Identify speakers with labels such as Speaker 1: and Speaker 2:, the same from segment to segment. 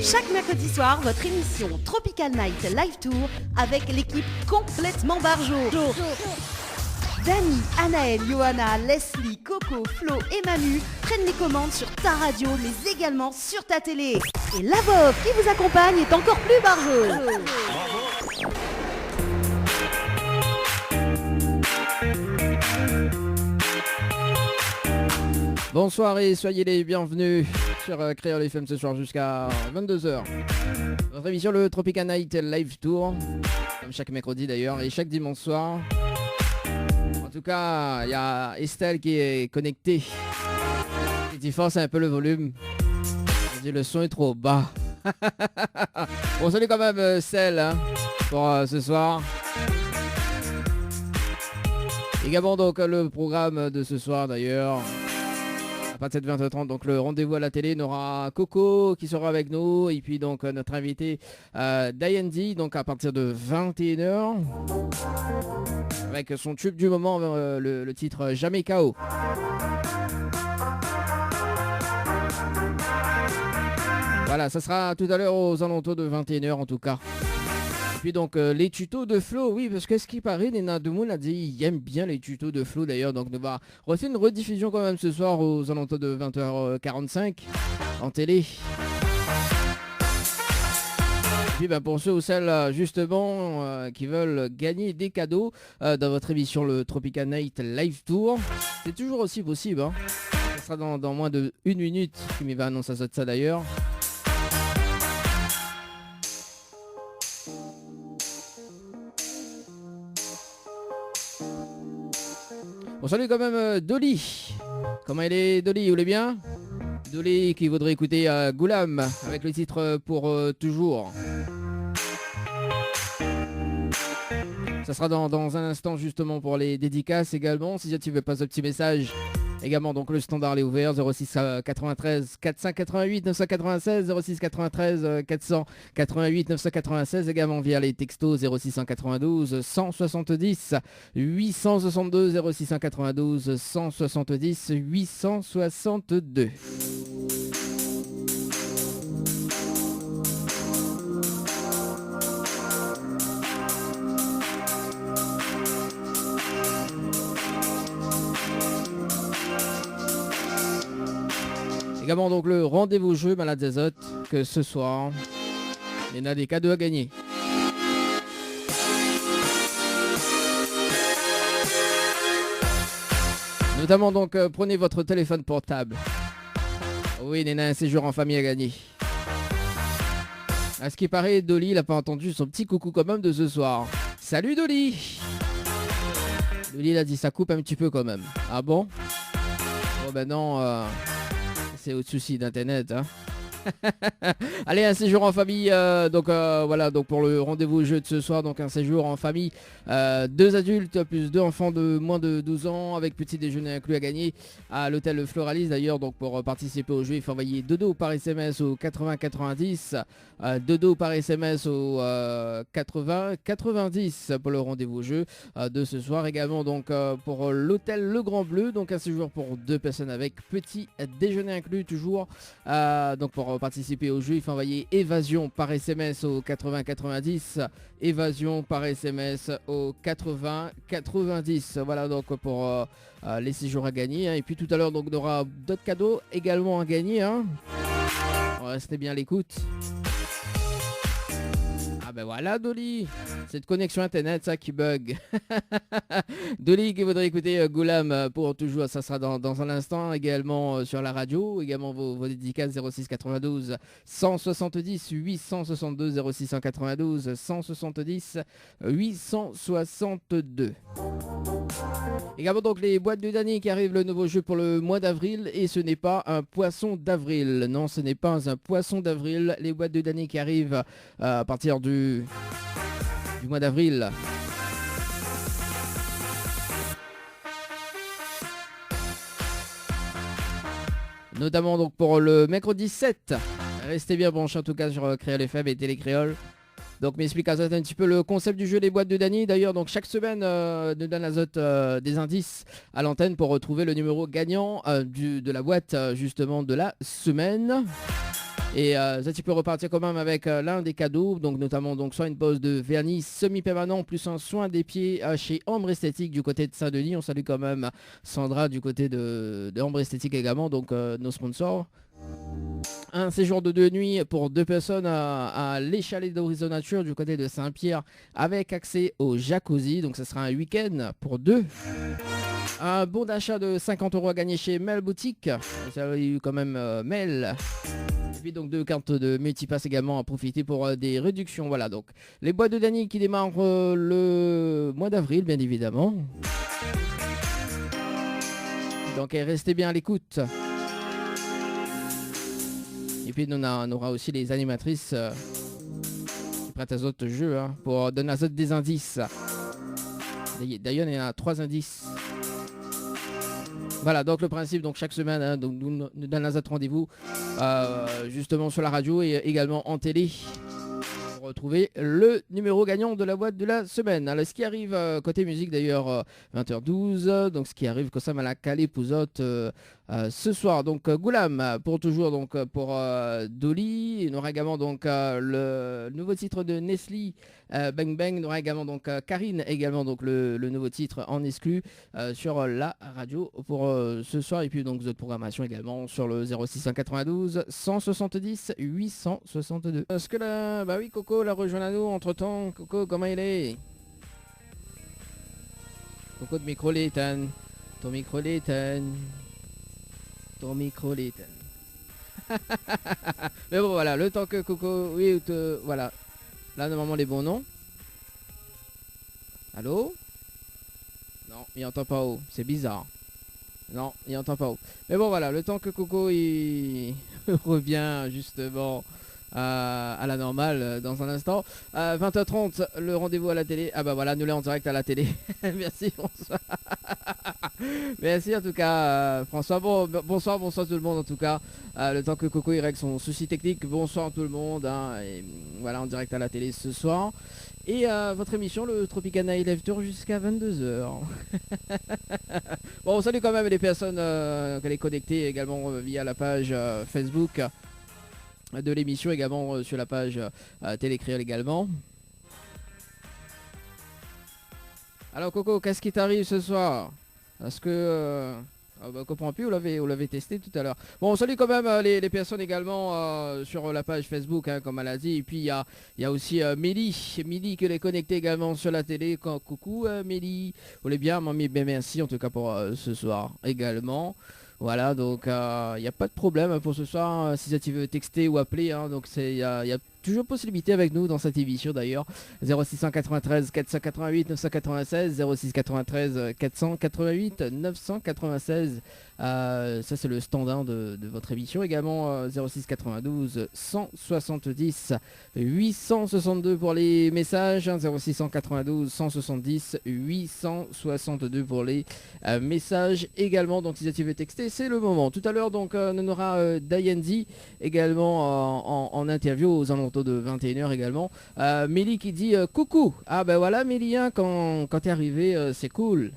Speaker 1: Chaque mercredi soir, votre émission Tropical Night Live Tour avec l'équipe complètement barjo. Dani, Anaël, Johanna, Leslie, Coco, Flo et Manu prennent les commandes sur ta radio, mais également sur ta télé. Et la voix qui vous accompagne est encore plus barjo.
Speaker 2: Bonsoir et soyez les bienvenus sur Créole FM ce soir jusqu'à 22h. Notre émission le Tropical Night Live Tour, comme chaque mercredi d'ailleurs et chaque dimanche soir. En tout cas, il y a Estelle qui est connectée. Qui force un peu le volume. Elle dit le son est trop bas. On salue quand même Estelle pour ce soir. Également donc le programme de ce soir d'ailleurs. À partir de 20h30, donc le rendez-vous à la télé, on aura Coco qui sera avec nous et puis donc notre invité Diane, donc à partir de 21h avec son tube du moment, le titre Jamais KO. Voilà, ça sera tout à l'heure aux alentours de 21h en tout cas. Et puis donc les tutos de Flo, oui, parce que ce qui paraît, Nena Demoun a dit il aime bien les tutos de Flo d'ailleurs, donc on va refaire une rediffusion quand même ce soir aux alentours de 20h45 en télé. Et puis pour ceux ou celles justement qui veulent gagner des cadeaux dans votre émission le Tropical Night Live Tour, c'est toujours aussi possible. Ça sera dans moins de 1 minute, qui va annoncer ça d'ailleurs. On salue quand même Dolly. Comment elle est Dolly, vous l'avez bien? Dolly qui voudrait écouter Goulam avec le titre Pour toujours. Ça sera dans un instant justement pour les dédicaces également. Si tu veux passer un petit message. Également donc le standard est ouvert 06 93 488 996 06 93 488 996 également via les textos 0692 170 862 0692 170 862. Également donc le rendez-vous jeu Malade Zazot que ce soir il y en a des cadeaux à gagner. Notamment donc prenez votre téléphone portable. Oui, il y en a un séjour en famille à gagner. À ce qui paraît, Dolly n'a pas entendu son petit coucou quand même de ce soir. Salut Dolly. Dolly il a dit ça coupe un petit peu quand même. Ah bon? Bon ben non. C'est au souci d'internet Allez, un séjour en famille voilà, donc pour le rendez-vous jeu de ce soir, donc un séjour en famille, 2 adultes plus 2 enfants de moins de 12 ans avec petit déjeuner inclus à gagner à l'hôtel Floralis d'ailleurs. Donc pour participer au jeu il faut envoyer dodo par SMS au 80 90, dodo par SMS au 80 90 pour le rendez-vous jeu de ce soir. Également donc pour l'hôtel Le Grand Bleu, donc un séjour pour 2 personnes avec petit déjeuner inclus toujours. Donc pour participer au jeu il faut envoyer évasion par SMS au 80 90, évasion par SMS au 80 90. Voilà donc pour les séjours à gagner et puis tout à l'heure donc on aura d'autres cadeaux également à gagner Restez bien à l'écoute. Ah ben voilà Dolly, cette connexion internet ça qui bug. Dolly qui voudrait écouter Goulam pour toujours, ça sera dans un instant également sur la radio. Également vos dédicaces 06 92 170 862 06 192 170 862. Également donc les boîtes de Dany qui arrivent, le nouveau jeu pour le mois d'avril, et ce n'est pas un poisson d'avril. Non, ce n'est pas un poisson d'avril. Les boîtes de Dany qui arrivent à partir du mois d'avril. Notamment donc pour le mercredi 7. Restez bien branchés en tout cas sur Créole FM et Télé Créole. Donc m'explique Azot un petit peu le concept du jeu Les Boîtes de Dany. D'ailleurs donc chaque semaine nous donne Azot des indices à l'antenne pour retrouver le numéro gagnant de la boîte justement de la semaine. Et ça tu peux repartir quand même avec l'un des cadeaux, donc notamment donc soit une pose de vernis semi-permanent plus un soin des pieds chez Ambre Esthétique du côté de Saint-Denis. On salue quand même Sandra du côté de Ambre Esthétique également, donc nos sponsors. Un séjour de 2 nuits pour 2 personnes à les chalets d'Horizon Nature du côté de Saint-Pierre avec accès au jacuzzi, donc ce sera un week-end pour 2. Un bon d'achat de 50 € à gagner chez Mel Boutique. Ça a eu quand même Mel. Et puis donc 2 cartes de multipass également à profiter pour des réductions. Voilà donc les boîtes de Dany qui démarrent le mois d'avril bien évidemment. Donc restez bien à l'écoute. Et puis on aura aussi les animatrices qui prêtent à autres jeux pour donner à autres des indices. D'ailleurs il y en a 3 indices. Voilà, donc le principe, donc chaque semaine, donc nous donnons notre rendez-vous justement sur la radio et également en télé pour retrouver le numéro gagnant de la boîte de la semaine. Alors ce qui arrive côté musique d'ailleurs 20h12, donc ce qui arrive comme ça à la Calais Pouzotte ce soir. Donc Goulam pour toujours donc pour Dolly. Il y aura également donc le nouveau titre de Nestlé. Bang Bang, il y aura également donc Karine également donc le nouveau titre en exclu sur la radio pour ce soir et puis donc d'autres programmations également sur le 0692 170 862. Est-ce que là, bah oui Coco la rejoint à nous entre temps. Coco comment il est? Coco de micro l'éteint. Ton micro l'éteint. Ton micro l'éteint. Mais bon voilà, le temps que Coco, oui voilà. Là, normalement, les bons noms. Allô? Non, il entend pas haut. C'est bizarre. Non, il entend pas haut. Mais bon, voilà, le temps que Coco il revient justement à la normale dans un instant. 20h30, le rendez-vous à la télé. Ah bah voilà, nous l'avons en direct à la télé. Merci François. Merci en tout cas François. Bon, bonsoir tout le monde en tout cas. Le temps que Coco il règle son souci technique. Bonsoir tout le monde. Et voilà, en direct à la télé ce soir. Et votre émission, le Tropicana Live Tour jusqu'à 22h. Bon, on salue quand même les personnes qui sont connectées également via la page Facebook de l'émission, également sur la page Télécréole également. Alors Coco, qu'est-ce qui t'arrive ce soir? Est-ce que... on comprend plus, vous l'avez testé tout à l'heure. Bon, on salue quand même les personnes également sur la page Facebook, comme elle a dit. Et puis il y a aussi Mélie qui est connectée également sur la télé. Coucou Mélie, vous allez bien? Mamie, bien merci en tout cas pour ce soir également. Voilà, donc il n'y a pas de problème pour ce soir, si tu veux texter ou appeler, donc il y a toujours possibilité avec nous dans cette émission d'ailleurs. 0693 488 996, 0693 488 996, ça c'est le standard de votre émission. Également 0692 170 862 pour les messages, 0692 170 862 pour les messages également. Donc si tu veux texter, c'est le moment. Tout à l'heure donc on aura Dayendi également en interview aux alentours de 21h également. Mélie qui dit coucou. Ah ben voilà Mélie, quand t'es arrivé c'est cool.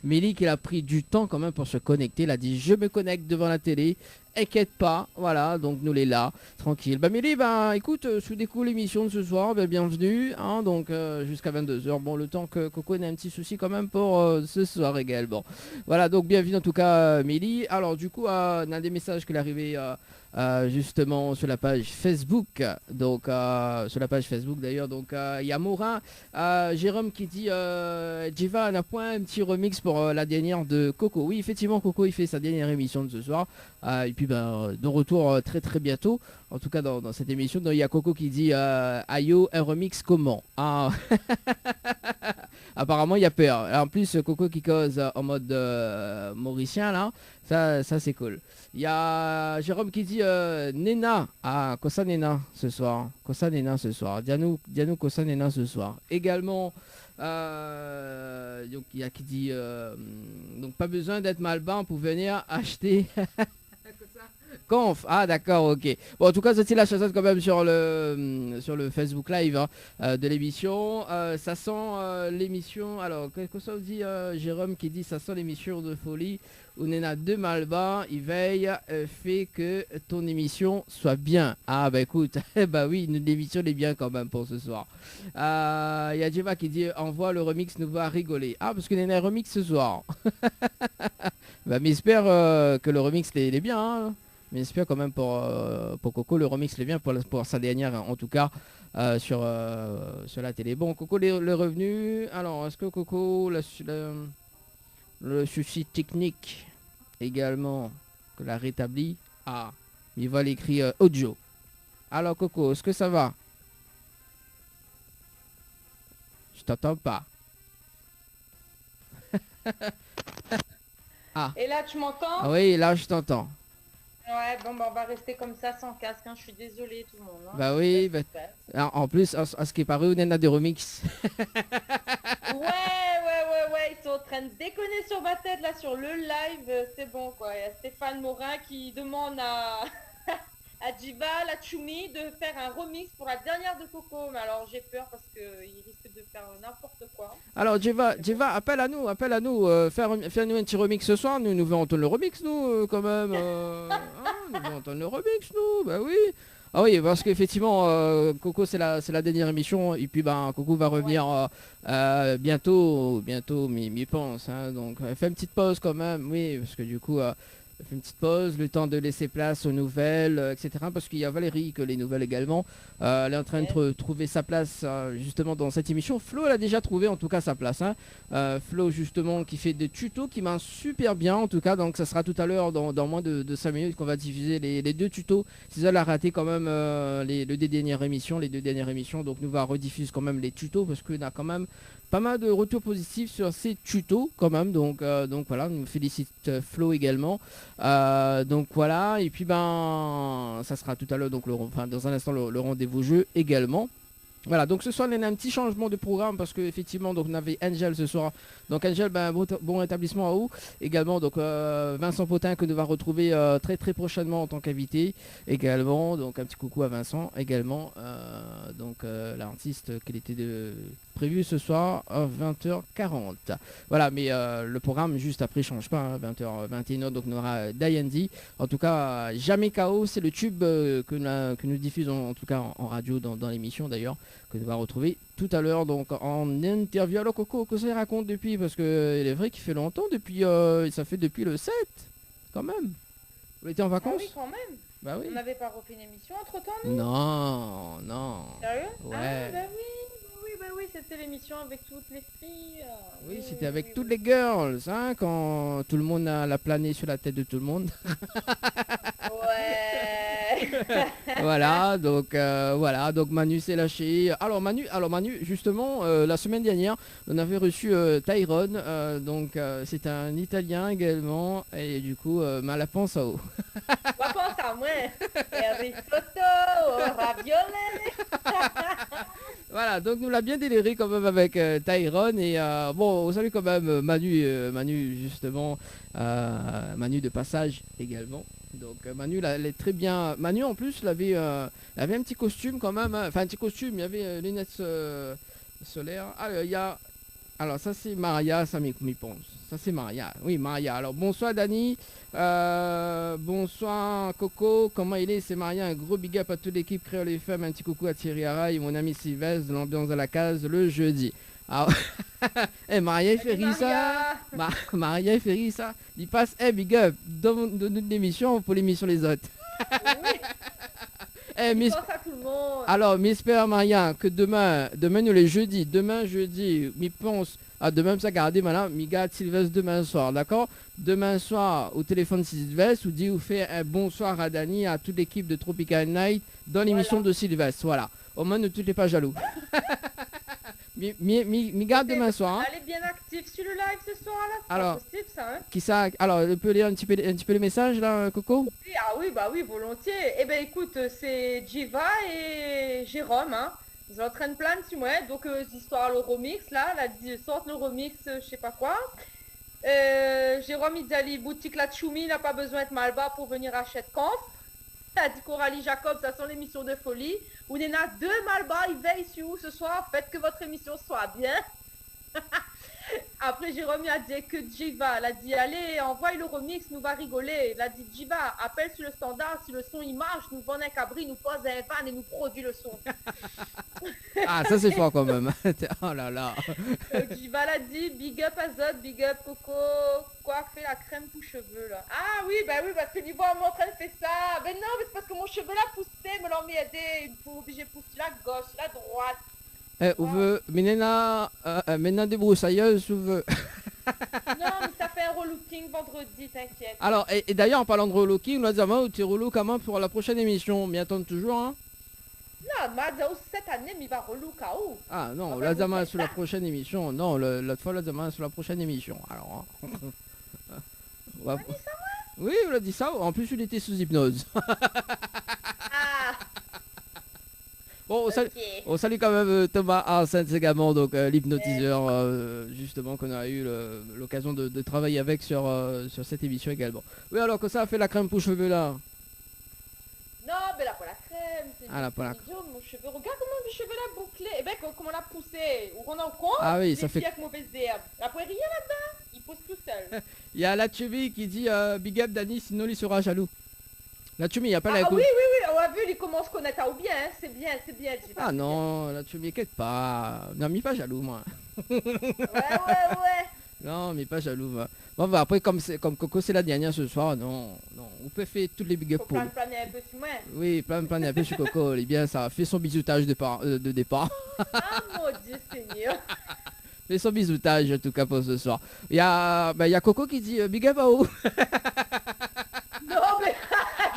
Speaker 2: Mélie qui a pris du temps quand même pour se connecter. Elle a dit je me connecte devant la télé. Inquiète pas, voilà, donc nous les là, tranquille. Bah Mélie, écoute, sous des coups l'émission de ce soir, bienvenue, donc jusqu'à 22h. Bon, le temps que Coco ait un petit souci quand même pour ce soir également. Voilà, donc bienvenue en tout cas Mélie. Alors du coup, on a des messages qui est arrivé justement sur la page Facebook. Donc sur la page Facebook d'ailleurs, donc il y a Morin, Jérôme qui dit Jiva on a point un petit remix pour la dernière de Coco. Oui, effectivement, Coco il fait sa dernière émission de ce soir. Et puis de retour très très bientôt. En tout cas dans cette émission, il y a Coco qui dit Ayo, un remix comment? Apparemment il y a peur. En plus Coco qui cause en mode mauricien là, ça c'est cool. Il y a Jérôme qui dit Nena, Kosa Nena ce soir. Kosa Nena ce soir. Dianou Kosa Nena ce soir. Également donc il y a qui dit donc pas besoin d'être malban pour venir acheter. Conf, ah d'accord, ok. Bon, en tout cas, c'était la chansette quand même sur le Facebook Live de l'émission. Ça sent l'émission. Alors, qu'est-ce que ça vous dit Jérôme qui dit ça sent l'émission de folie où Nena de Malba, il veille, fait que ton émission soit bien. Ah bah écoute, bah oui, l'émission est bien quand même pour ce soir. Il y a Jeva qui dit envoie le remix, nous va rigoler. Ah, parce que Nena remix ce soir. Bah, mais j'espère que le remix il est bien. Hein. Mais j'espère quand même pour Coco, le remix est bien pour sa dernière en tout cas sur la télé. Bon, Coco, les revenus. Alors, est-ce que Coco, le souci technique également que la rétabli? Ah, il va l'écrire audio. Alors, Coco, est-ce que ça va? Je t'entends pas. Ah.
Speaker 3: Et là, tu m'entends?
Speaker 2: Oui, là, je t'entends.
Speaker 3: Ouais, bon, bah, on va rester comme ça sans casque, hein. Je suis désolée tout le monde. Hein.
Speaker 2: Bah oui, bah, en plus, à ce qui est paru, on a des remix.
Speaker 3: Ouais, ils sont en train de déconner sur ma tête là sur le live, c'est bon quoi. Il y a Stéphane Morin qui demande à Jiva, la Choumi, de faire un remix pour la dernière de Coco. Mais alors j'ai peur parce qu'il risque de faire n'importe quoi.
Speaker 2: Alors Jiva, appelle à nous, faire-nous un petit remix ce soir. Nous voulons entendre le remix, nous, quand même. Nous voulons entendre le remix, nous, bah oui. Ah oui, parce qu'effectivement, Coco, c'est la dernière émission. Et puis, ben, Coco va revenir bientôt, mais pense. Hein, donc, fait une petite pause quand même, oui, parce que du coup, fait une petite pause, le temps de laisser place aux nouvelles, etc. Parce qu'il y a Valérie, que les nouvelles également. Elle est en train de trouver sa place justement dans cette émission. Flo, elle a déjà trouvé en tout cas sa place. Hein. Flo, justement, qui fait des tutos qui marchent super bien en tout cas. Donc ça sera tout à l'heure, dans moins de 5 minutes, qu'on va diffuser les deux tutos. Si elle a raté quand même les deux dernières émissions. Donc nous va rediffuser quand même les tutos parce qu'on a quand même pas mal de retours positifs sur ces tutos quand même. Donc voilà, nous félicite Flo également. Donc voilà, et puis ben ça sera tout à l'heure, donc dans un instant le rendez-vous jeu également. Voilà, donc ce soir on a un petit changement de programme parce que effectivement donc on avait Angel ce soir. Donc Angel, ben, bon rétablissement à vous également. Donc Vincent Potin que nous va retrouver très très prochainement en tant qu'invité également. Donc un petit coucou à Vincent également. L'artiste qu'il était prévu ce soir à 20h40. Voilà, mais le programme juste après change pas, hein, 20h, 21h, donc on aura Diandy. En tout cas, Jamais KO, c'est le tube que nous diffusons en tout cas en radio dans l'émission d'ailleurs, que nous va retrouver tout à l'heure donc en interview. Alors Coco, que ça raconte depuis? Parce que il est vrai qu'il fait longtemps depuis, ça fait depuis le 7 quand même. Vous étiez en vacances?
Speaker 3: Ah oui, quand même.
Speaker 2: Bah oui.
Speaker 3: On n'avait pas refait une émission entre temps, nous?
Speaker 2: Non.
Speaker 3: Sérieux?
Speaker 2: Ouais.
Speaker 3: Ah bah oui, c'était l'émission avec toutes les filles.
Speaker 2: Oui, c'était avec toutes les girls, hein, quand tout le monde a la planée sur la tête de tout le monde.
Speaker 3: Ouais.
Speaker 2: voilà, donc Manu s'est lâché. Alors Manu, justement, la semaine dernière, on avait reçu Tyrone, c'est un Italien également, et du coup, la pense à haut.
Speaker 3: Ma pense à moi. Et risotto, ravioli.
Speaker 2: Voilà, donc nous l'a bien déliré quand même avec Tyrone et on salue quand même Manu justement, Manu de passage également. Donc Manu elle est très bien. Manu en plus il avait un petit costume quand même, hein. Enfin un petit costume, il y avait lunettes solaires. Alors ça c'est Maria, ça m'y pense. Ça c'est Maria. Oui Maria. Alors bonsoir Dani. Bonsoir Coco, comment il est? C'est Maria, un gros big up à toute l'équipe Créole les femmes, un petit coucou à Thierry Araï, mon ami Sylvestre de l'ambiance de la case le jeudi. Alors, Maria il fait rire ça. Maria il fait rire ça. Il passe, big up, dans l'émission pour l'émission les autres.
Speaker 3: Oui. À tout le monde.
Speaker 2: Alors, m'espère Maria que demain nous les jeudis, m'y pense. Demain, ça garder maintenant, m'y garde Sylvestre demain soir, d'accord? Demain soir, au téléphone Sylvestre, vous fait un bonsoir à Dani, à toute l'équipe de Tropical Night dans l'émission de Sylvestre. Voilà. Au moins, ne tu n'es pas jaloux. m'y garde demain soir. Hein.
Speaker 3: Elle est bien active sur le live ce soir là.
Speaker 2: Alors,
Speaker 3: possible, ça, hein.
Speaker 2: Qui ça? Alors, tu peux lire un petit peu le message là, Coco?
Speaker 3: Oui, volontiers. Eh ben écoute, c'est Jiva et Jérôme, hein. Ils sont en train de plaindre sur moi, donc l'histoire le remix là, sorte le remix, je sais pas quoi. Jérôme, il dit allez, boutique La Choumi, il n'a pas besoin de Malba pour venir acheter conf. Il a dit Coralie Jacob, ça sent l'émission de folie. Où il y en a 2 Malba, il veille sur vous ce soir, faites que votre émission soit bien. Après, Jérôme il a dit que Jiva, elle a dit allez, envoie le remix, nous va rigoler. Il a dit Jiva, appelle sur le standard, si le son il marche, nous vend un cabri, nous pose un van et nous produit le son.
Speaker 2: Ah, ça c'est fort quand même. Oh là là.
Speaker 3: Jiva l'a dit big up Azot, big up Coco, coiffer la crème pour cheveux là. Ah oui, bah oui, parce que du bon, mon train fait ça. Ben non, mais c'est parce que mon cheveu là poussé, me l'ont mis aidé, il faut obliger de pousser la gauche, la droite.
Speaker 2: On veut Menena maintenant débroussailleuse ou veut.
Speaker 3: Non, mais ça fait un relooking vendredi, t'inquiète.
Speaker 2: Alors, et d'ailleurs, en parlant de relooking, on a dit tu relook comment pour la prochaine émission. M'y attendre toujours, hein?
Speaker 3: Non, mais cette année, il va relook à où?
Speaker 2: Ah non,
Speaker 3: Ah,
Speaker 2: la
Speaker 3: bah,
Speaker 2: dame
Speaker 3: vous
Speaker 2: sur la
Speaker 3: faites
Speaker 2: prochaine émission. Non, l'autre fois, la dame sur la prochaine émission. Alors, hein. On va-
Speaker 3: dit ça,
Speaker 2: Oui, on l'a dit ça. En plus, il était sous hypnose.
Speaker 3: Ah,
Speaker 2: Bon,
Speaker 3: ok.
Speaker 2: on salue quand même Thomas Arsène également, donc l'hypnotiseur, justement, qu'on a eu l'occasion de travailler avec sur cette émission également. Oui, alors que ça a fait la crème pour cheveux là.
Speaker 3: Non, mais là, pas la crème. C'est
Speaker 2: Ah, là, pas la
Speaker 3: idiot, mon cheveu. Regarde comment mes cheveux là bouclés. Et ben, comment on a poussé. Ou qu'on en compte.
Speaker 2: Ah oui, ça fait-
Speaker 3: avec mauvaise herbe. La poire, rien là-dedans. Il pousse tout seul.
Speaker 2: Il y a la Chubby qui dit Big up Dani, sinon il sera jaloux. La Chubby, il n'y a pas la
Speaker 3: Ah
Speaker 2: coupe.
Speaker 3: oui, oui, oui. On a vu, il commence à connaître à ou bien. Hein. C'est bien, Jiva.
Speaker 2: Ah non, la Chubby, inquiète pas. Non, mais pas jaloux, moi.
Speaker 3: Ouais, ouais.
Speaker 2: Non, mais pas jaloux, moi. Bon, bah, après, comme Coco, c'est la dernière ce soir, non. On peut faire toutes les big up
Speaker 3: Faut
Speaker 2: pour.
Speaker 3: planer un peu sur moi.
Speaker 2: Oui, plein un peu sur Coco. Eh bien, ça fait son bisoutage de départ.
Speaker 3: Ah mon Dieu Seigneur.
Speaker 2: Fait son bisoutage, en tout cas, pour ce soir. Il y a Coco qui dit big up à vous.
Speaker 3: Non, mais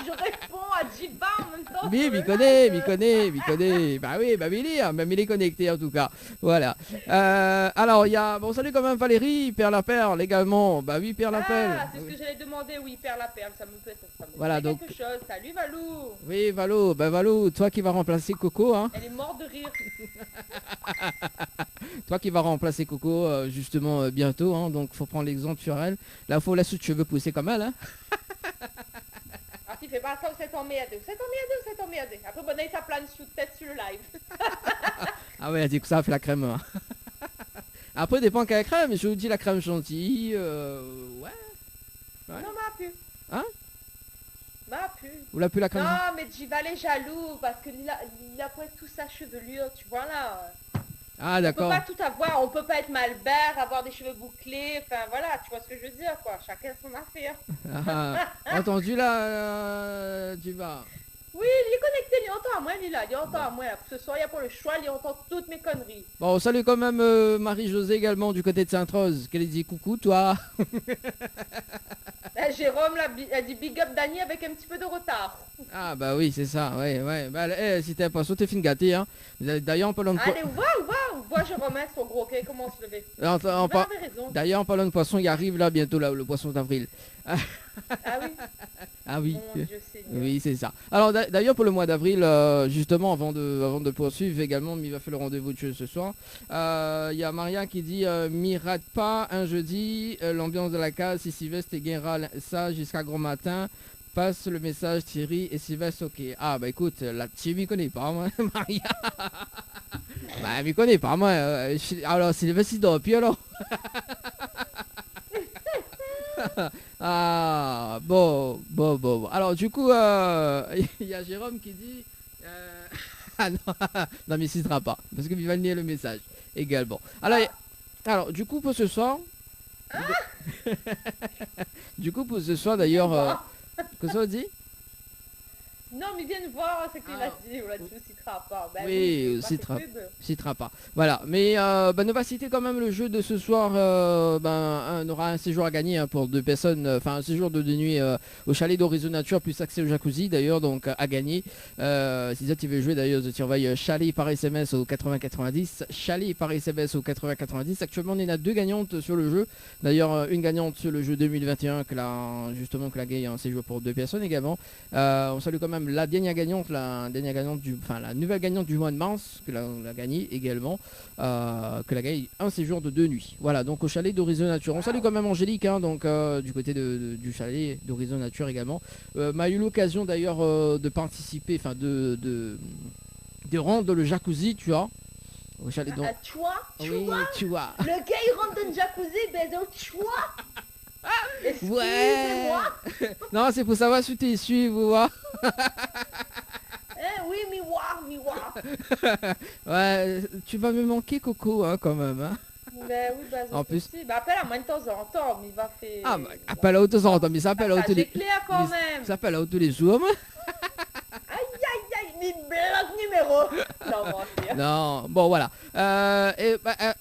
Speaker 3: je réponds à Jiva en même temps.
Speaker 2: Oui,
Speaker 3: sur
Speaker 2: m'y
Speaker 3: le
Speaker 2: connaît,
Speaker 3: live.
Speaker 2: m'y connaît. Bah oui, bah même il est connecté en tout cas. Voilà. Alors, il y a, bon, salut quand même Valérie, Père la Perle également. Bah oui, Père la Perle.
Speaker 3: Ah, c'est ce que j'allais demander, oui, perd la perle, ça me fait
Speaker 2: Voilà,
Speaker 3: fait
Speaker 2: donc-
Speaker 3: quelque chose. Salut Valou.
Speaker 2: Oui, Valou, toi qui vas remplacer Coco, hein.
Speaker 3: Elle est morte de rire.
Speaker 2: Toi qui vas remplacer Coco, justement, bientôt, hein. Donc, faut prendre l'exemple sur elle. Là, faut la soude cheveux pousser comme elle, hein.
Speaker 3: Ah, tu fais pas ça, vous êtes emmerdé. Après, bonne ça plane sous tête sur le live.
Speaker 2: Ah ouais, elle dit que ça fait la crème. Hein. Après, dépend quelle crème. Je vous dis la crème chantilly, ouais. Ouais.
Speaker 3: Non, m'a pu.
Speaker 2: Hein?
Speaker 3: M'a pu.
Speaker 2: Ou la plus la crème.
Speaker 3: Non, mais Jiva est jaloux parce qu'il a pas toute sa chevelure, tu vois là.
Speaker 2: Ah
Speaker 3: On peut
Speaker 2: d'accord.
Speaker 3: pas tout avoir, on peut pas être Malbert, avoir des cheveux bouclés, enfin voilà, tu vois ce que je veux dire quoi, chacun son affaire.
Speaker 2: Entendu là, tu vas.
Speaker 3: Oui, il est connecté, il entend à moi, il est là, il entend à moi. Ce soir, il y a pour le choix, il entend toutes mes conneries.
Speaker 2: Bon, on salue quand même Marie-Josée également du côté de Sainte-Rose. Qu'elle dit coucou toi.
Speaker 3: Jérôme a dit big up Dani avec un petit peu de retard.
Speaker 2: Ah bah oui, c'est ça, ouais. Bah, si t'es un poisson, t'es fin gâté, hein. D'ailleurs, en parlant de
Speaker 3: Allez, waouh, vois Jérôme, hein, son gros quai, comment se lever. Raison.
Speaker 2: D'ailleurs, en parlant de poisson, il arrive là bientôt là, le poisson d'avril.
Speaker 3: Ah oui,
Speaker 2: Ah oui.
Speaker 3: mon Dieu Seigneur.
Speaker 2: Oui, c'est ça. Alors d'ailleurs pour le mois d'avril, justement avant de poursuivre également, il va faire le rendez-vous de jeu ce soir. Il y a Maria qui dit m'y rate pas un jeudi, l'ambiance de la case, si Sylvestre et Guéra ça jusqu'à gros matin. Passe le message Thierry et Sylvestre, ok. Ah bah écoute, là tu m'y connais pas moi, Maria. Bah elle m'y connaît pas moi. Alors Sylvestre il dort plus alors. Ah bon. Alors du coup, il y a Jérôme qui dit ah non, non mais il citera pas parce que il va nier le message également. Alors du coup pour ce soir, du coup pour ce soir d'ailleurs, que ça dit?
Speaker 3: Non, mais viens voir ce qu'il
Speaker 2: Ah.
Speaker 3: a dit, on l'a dit, on citera pas. Ben
Speaker 2: Oui,
Speaker 3: c'est pas
Speaker 2: citera.
Speaker 3: fait pub.
Speaker 2: Citera pas. Voilà, mais on va citer quand même le jeu de ce soir. On aura un séjour à gagner hein, pour deux personnes, enfin un séjour de 2 nuits au chalet d'Horizon Nature plus accès au jacuzzi d'ailleurs, donc à gagner. Si ça tu veux jouer d'ailleurs, tu envoies chalet par SMS au 8090, chalet par SMS au 8090. Actuellement on en a 2 gagnantes sur le jeu. D'ailleurs une gagnante sur le jeu 2021 que la gagne un séjour pour 2 personnes également. On salue quand même même la dernière gagnante, la nouvelle gagnante du mois de mars, que l'a gagné également, que l'a gagné un séjour de 2 nuits. Voilà, donc au chalet d'Horizon Nature. On salue quand même Angélique, hein, donc du côté du chalet d'Horizon Nature également. M'a eu l'occasion d'ailleurs de participer, enfin de rendre le jacuzzi, tu vois. Au chalet
Speaker 3: Ah, tu vois,
Speaker 2: oui, tu vois.
Speaker 3: le gars il rentre dans le jacuzzi, ben donc tu vois.
Speaker 2: Ouais.
Speaker 3: Excusez-moi.
Speaker 2: Non, c'est pour savoir si tu essuies, vous voir.
Speaker 3: Oui, miroir.
Speaker 2: Ouais, tu vas me manquer, Coco, hein, quand même. Hein.
Speaker 3: Ben oui, bah,
Speaker 2: En plus.
Speaker 3: bah, appelle à moi de temps en temps, mais il va faire.
Speaker 2: Ah, bah, appelle à de temps en temps, mais ça appelle à
Speaker 3: Ça,
Speaker 2: tous les.
Speaker 3: c'est clair quand même.
Speaker 2: Ça appelle à tous les jours.
Speaker 3: Aïe, mais bloc numéro. Non, bon, c'est-
Speaker 2: Non, bon voilà.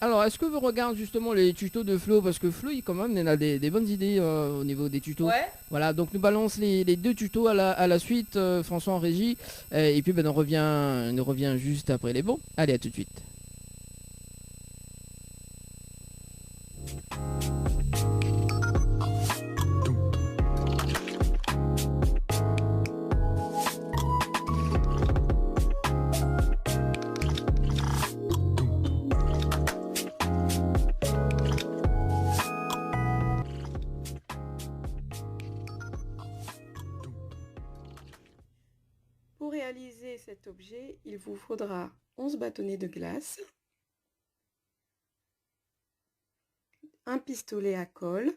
Speaker 2: Alors, est-ce que vous regardez justement les tutos de Flo? Parce que Flo, il quand même il a des bonnes idées au niveau des tutos.
Speaker 3: Ouais.
Speaker 2: Voilà, donc nous balance les 2 tutos à la suite, François en régie. Et puis on revient juste après les bons. Allez, à tout de suite.
Speaker 4: Pour réaliser cet objet, il vous faudra 11 bâtonnets de glace, un pistolet à colle,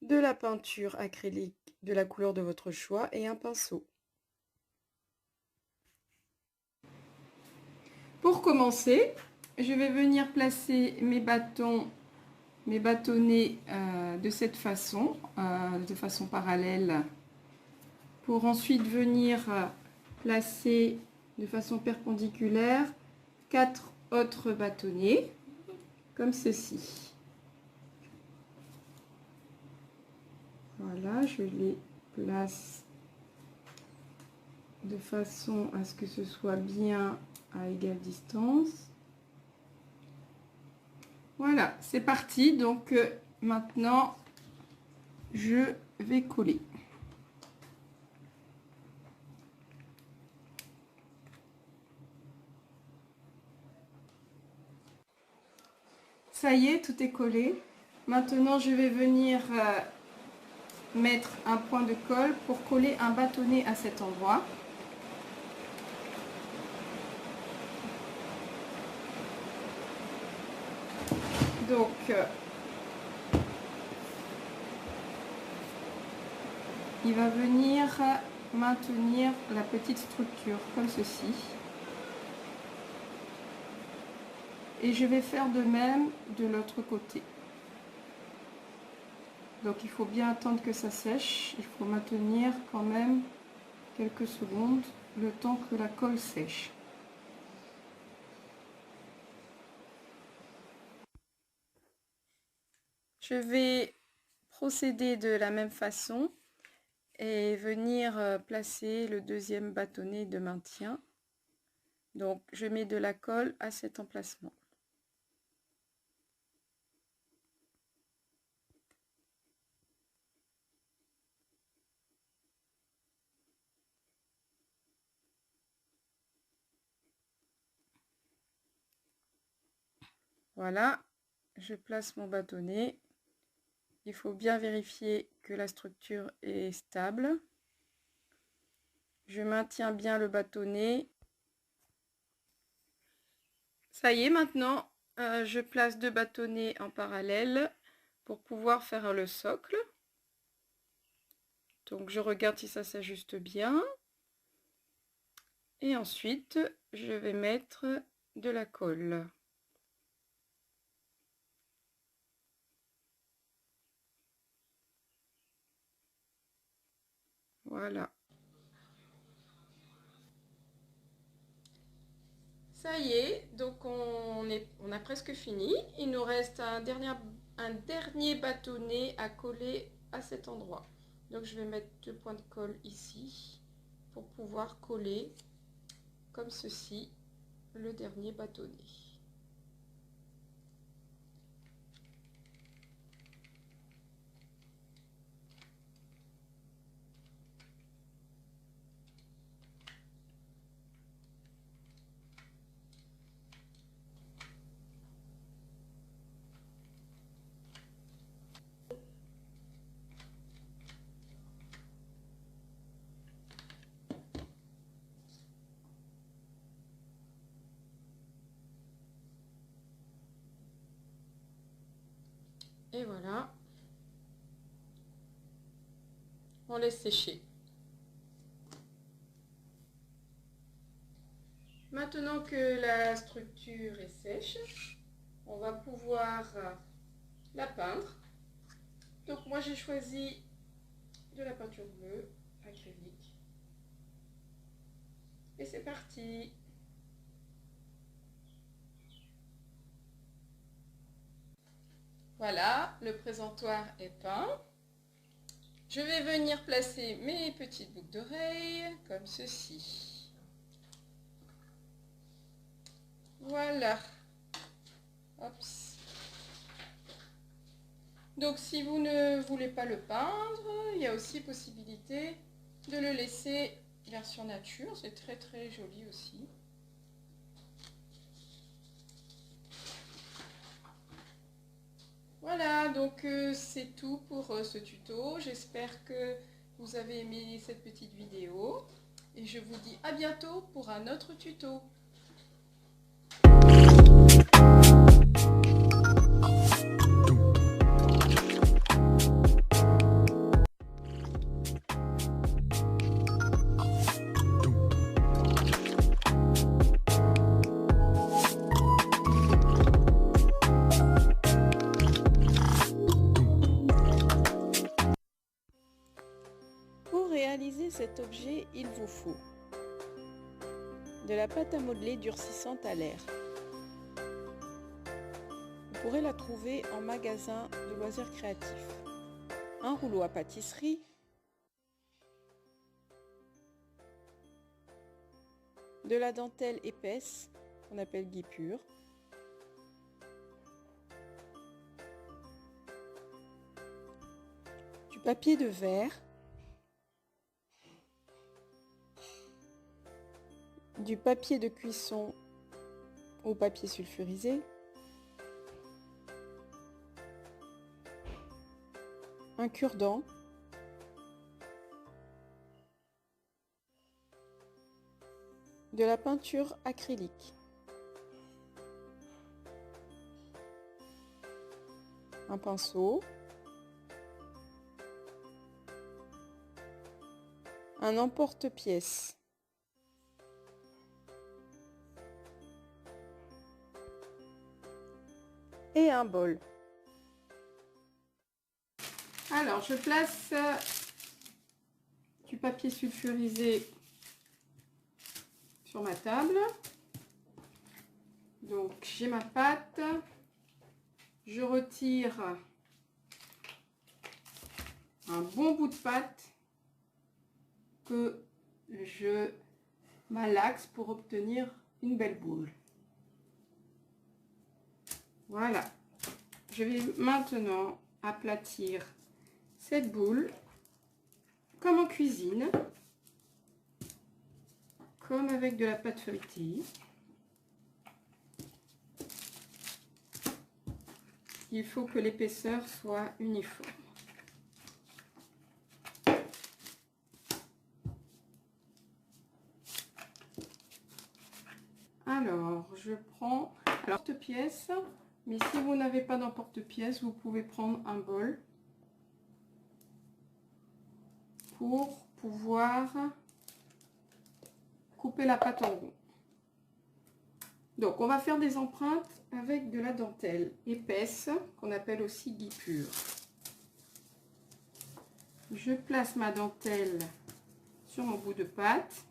Speaker 4: de la peinture acrylique de la couleur de votre choix et un pinceau. Pour commencer, je vais venir placer mes bâtonnets de cette façon, de façon parallèle, pour ensuite venir placer de façon perpendiculaire 4 autres bâtonnets, comme ceci. Voilà, je les place de façon à ce que ce soit bien à égale distance. Voilà, c'est parti. Donc maintenant, je vais coller. Ça y est, tout est collé. Maintenant, je vais venir mettre un point de colle pour coller un bâtonnet à cet endroit. Donc, il va venir maintenir la petite structure comme ceci. Et je vais faire de même de l'autre côté. Donc il faut bien attendre que ça sèche. Il faut maintenir quand même quelques secondes le temps que la colle sèche. Je vais procéder de la même façon et venir placer le deuxième bâtonnet de maintien. Donc je mets de la colle à cet emplacement. Voilà, je place mon bâtonnet. Il faut bien vérifier que la structure est stable. Je maintiens bien le bâtonnet. Ça y est, maintenant, je place 2 bâtonnets en parallèle pour pouvoir faire le socle. Donc je regarde si ça s'ajuste bien. Et ensuite, je vais mettre de la colle. Voilà. Ça y est, donc on a presque fini. Il nous reste un dernier bâtonnet à coller à cet endroit. Donc je vais mettre 2 points de colle ici pour pouvoir coller comme ceci le dernier bâtonnet. Et voilà. On laisse sécher. Maintenant que la structure est sèche, on va pouvoir la peindre. Donc moi j'ai choisi de la peinture bleue acrylique. Et c'est parti. Voilà, le présentoir est peint. Je vais venir placer mes petites boucles d'oreilles comme ceci. Voilà. Hops. Donc si vous ne voulez pas le peindre, il y a aussi possibilité de le laisser version nature. C'est très très joli aussi. Voilà, donc c'est tout pour ce tuto. J'espère que vous avez aimé cette petite vidéo. Et je vous dis à bientôt pour un autre tuto. Pour réaliser cet objet, il vous faut de la pâte à modeler durcissante à l'air. Vous pourrez la trouver en magasin de loisirs créatifs. Un rouleau à pâtisserie, de la dentelle épaisse qu'on appelle guipure, du papier de verre, du papier de cuisson au papier sulfurisé, un cure-dent, de la peinture acrylique, un pinceau, un emporte-pièce, et un bol. Alors, je place du papier sulfurisé sur ma table. Donc, j'ai ma pâte. Je retire un bon bout de pâte que je malaxe pour obtenir une belle boule. Voilà. Je vais maintenant aplatir cette boule comme en cuisine, comme avec de la pâte feuilletée. Il faut que l'épaisseur soit uniforme. Alors, je prends l'emporte-pièce, mais si vous n'avez pas d'emporte-pièce, vous pouvez prendre un bol pour pouvoir couper la pâte en rond. Donc, on va faire des empreintes avec de la dentelle épaisse, qu'on appelle aussi guipure. Je place ma dentelle sur mon bout de pâte.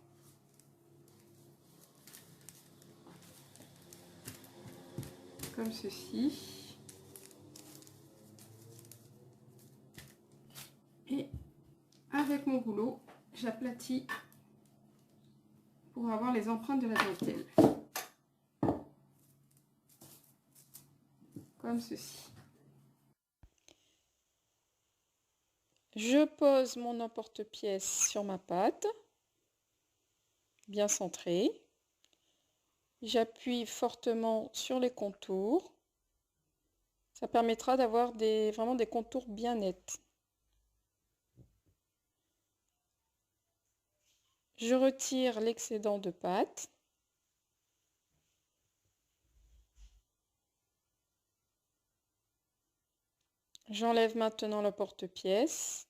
Speaker 4: Comme ceci. Et avec mon rouleau, j'aplatis pour avoir les empreintes de la dentelle. Comme ceci. Je pose mon emporte-pièce sur ma pâte, bien centrée. J'appuie fortement sur les contours. Ça permettra d'avoir vraiment des contours bien nets. Je retire l'excédent de pâte. J'enlève maintenant le porte-pièce.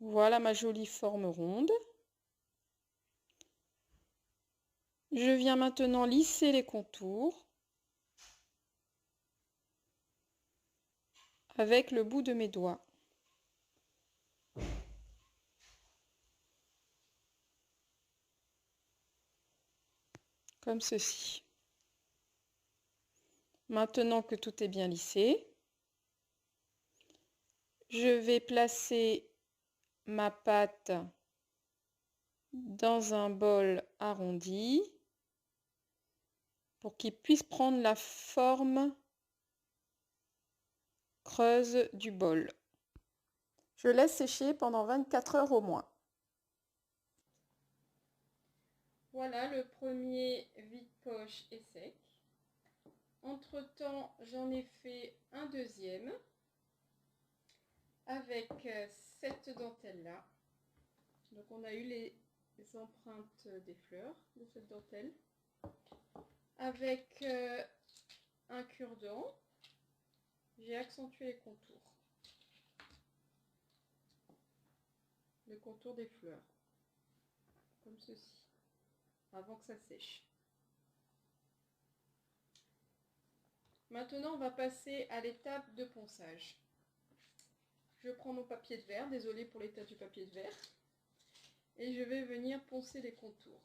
Speaker 4: Voilà ma jolie forme ronde. Je viens maintenant lisser les contours avec le bout de mes doigts. Comme ceci. Maintenant que tout est bien lissé, je vais placer ma pâte dans un bol arrondi pour qu'il puisse prendre la forme creuse du bol. Je laisse sécher pendant 24 heures au moins. Voilà, le premier vide-poche est sec. Entre-temps, j'en ai fait un deuxième avec cette dentelle-là. Donc on a eu les empreintes des fleurs de cette dentelle. Avec un cure-dent, j'ai accentué les contours. Le contour des fleurs. Comme ceci. Avant que ça sèche. Maintenant, on va passer à l'étape de ponçage. Je prends mon papier de verre, désolé pour l'état du papier de verre, et je vais venir poncer les contours.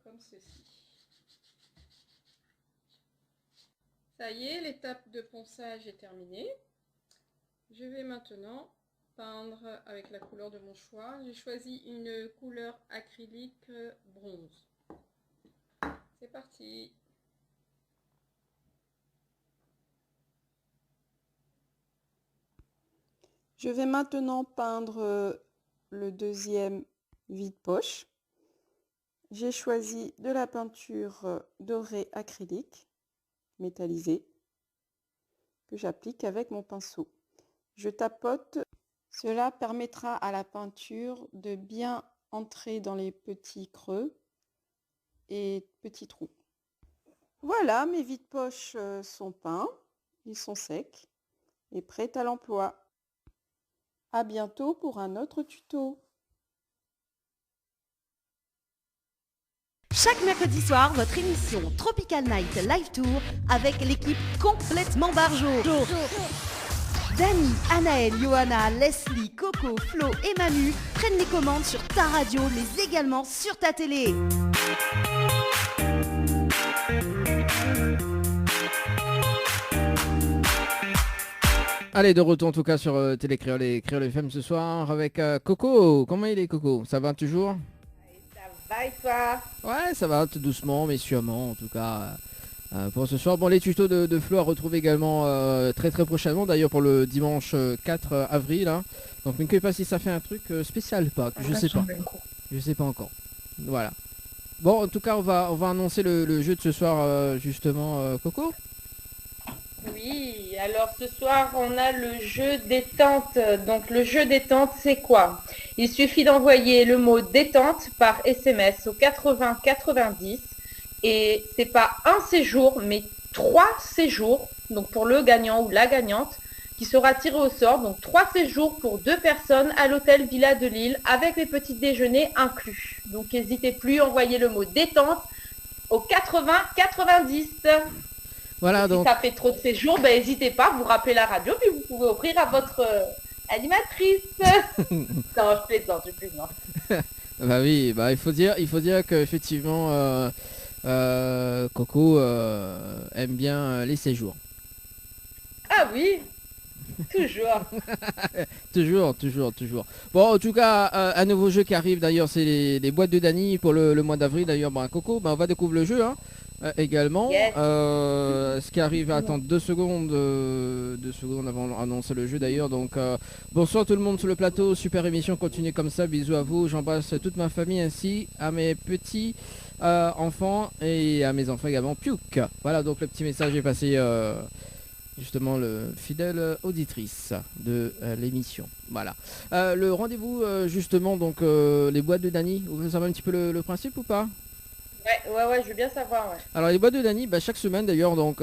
Speaker 4: Comme ceci. Ça y est, l'étape de ponçage est terminée. Je vais maintenant peindre avec la couleur de mon choix. J'ai choisi une couleur acrylique bronze. C'est parti. Je vais maintenant peindre le deuxième vide-poche. J'ai choisi de la peinture dorée acrylique métallisée que j'applique avec mon pinceau. Je tapote. Cela permettra à la peinture de bien entrer dans les petits creux et petits trous. Voilà, mes vides-poches sont peints, ils sont secs et prêts à l'emploi. À bientôt pour un autre tuto.
Speaker 1: Chaque mercredi soir, votre émission Tropical Night Live Tour avec l'équipe complètement barjo. Dani, Anaël, Johanna, Leslie, Coco, Flo et Manu prennent les commandes sur ta radio, mais également sur ta télé.
Speaker 2: Allez, de retour en tout cas sur Télé Créole et Créole FM ce soir avec Coco. Comment il est, Coco? Ça va toujours?
Speaker 3: Ça va et toi?
Speaker 2: Ouais, ça va, tout doucement mais sûrement en tout cas. Pour ce soir, bon, les tutos de Flo à retrouver également très prochainement, d'ailleurs pour le dimanche 4 avril. Hein. Donc ne sais pas si ça fait un truc spécial pas, je sais pas. Je sais pas encore. Voilà. Bon, en tout cas, on va annoncer le jeu de ce soir justement, Coco.
Speaker 3: Oui, alors ce soir on a le jeu détente. Donc le jeu détente c'est quoi? Il suffit d'envoyer le mot détente par SMS au 80 90 et c'est pas un séjour mais 3 séjours, donc pour le gagnant ou la gagnante qui sera tiré au sort, donc 3 séjours pour 2 personnes à l'hôtel Villa de Lille avec les petits déjeuners inclus. Donc n'hésitez plus, envoyez le mot détente au 80 90.
Speaker 2: Voilà, donc
Speaker 3: Si ça fait trop de séjours, ben n'hésitez pas, vous rappelez la radio, puis vous pouvez offrir à votre animatrice. Non, je plaisante.
Speaker 2: bah oui, bah il faut dire qu'effectivement Coco aime bien les séjours.
Speaker 3: Ah oui, toujours.
Speaker 2: toujours. Bon, en tout cas, un nouveau jeu qui arrive d'ailleurs, c'est les boîtes de Dany pour le mois d'avril d'ailleurs. Bah, Coco, bah, on va découvrir le jeu hein, également.
Speaker 3: Yes.
Speaker 2: Ce qui arrive à attendre 2 secondes avant d'annoncer le jeu d'ailleurs. Donc, bonsoir tout le monde sur le plateau, super émission, continuez comme ça, bisous à vous. J'embrasse toute ma famille ainsi à mes petits enfants et à mes enfants également. Piouk. Voilà, donc le petit message est passé justement le fidèle auditrice de l'émission. Voilà. Le rendez-vous justement, donc les boîtes de Dany, vous savez un petit peu le principe ou pas?
Speaker 3: Ouais, je veux bien savoir, ouais.
Speaker 2: Alors les boîtes de Dany, chaque semaine d'ailleurs, donc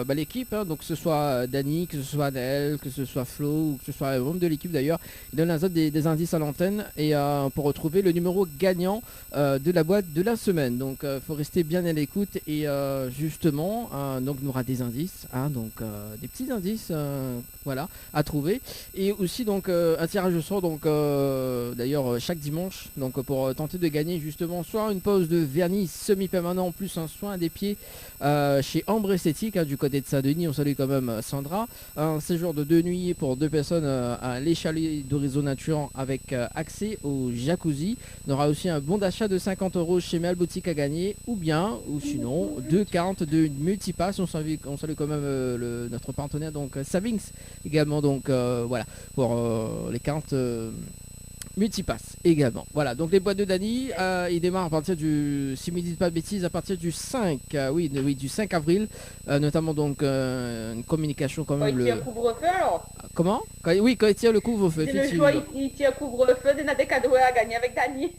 Speaker 2: l'équipe, hein, donc que ce soit Dany, que ce soit Anaël, que ce soit Flo ou que ce soit un membre de l'équipe d'ailleurs, ils donnent des indices à l'antenne et pour retrouver le numéro gagnant de la boîte de la semaine. Donc faut rester bien à l'écoute et justement, donc on aura des indices, hein, donc des petits indices, voilà, à trouver et aussi donc un tirage au sort, donc d'ailleurs chaque dimanche, donc pour tenter de gagner justement soit une pause de vernis semi-permanent plus un soin des pieds chez Ambre Esthétique, hein, du côté de Saint-Denis. On salue quand même Sandra. Un séjour de 2 nuits pour 2 personnes à Les Chalets d'Horizon Nature avec accès au jacuzzi. On aura aussi un bon d'achat de 50 € chez Mel Boutique à gagner ou sinon 2 cartes de multipass. On salue quand même notre partenaire donc Savings également, donc voilà pour les cartes multipass également. Voilà, donc les boîtes de Dany, ils démarrent à partir du, si je ne dis pas de bêtises, à partir du 5, du 5 avril, notamment donc une communication quand même.
Speaker 3: Il tire couvre-feu alors.
Speaker 2: Comment? Quand il tire le couvre-feu,
Speaker 3: C'est le choix, il tire couvre-feu, il y a des cadeaux à gagner avec Dany.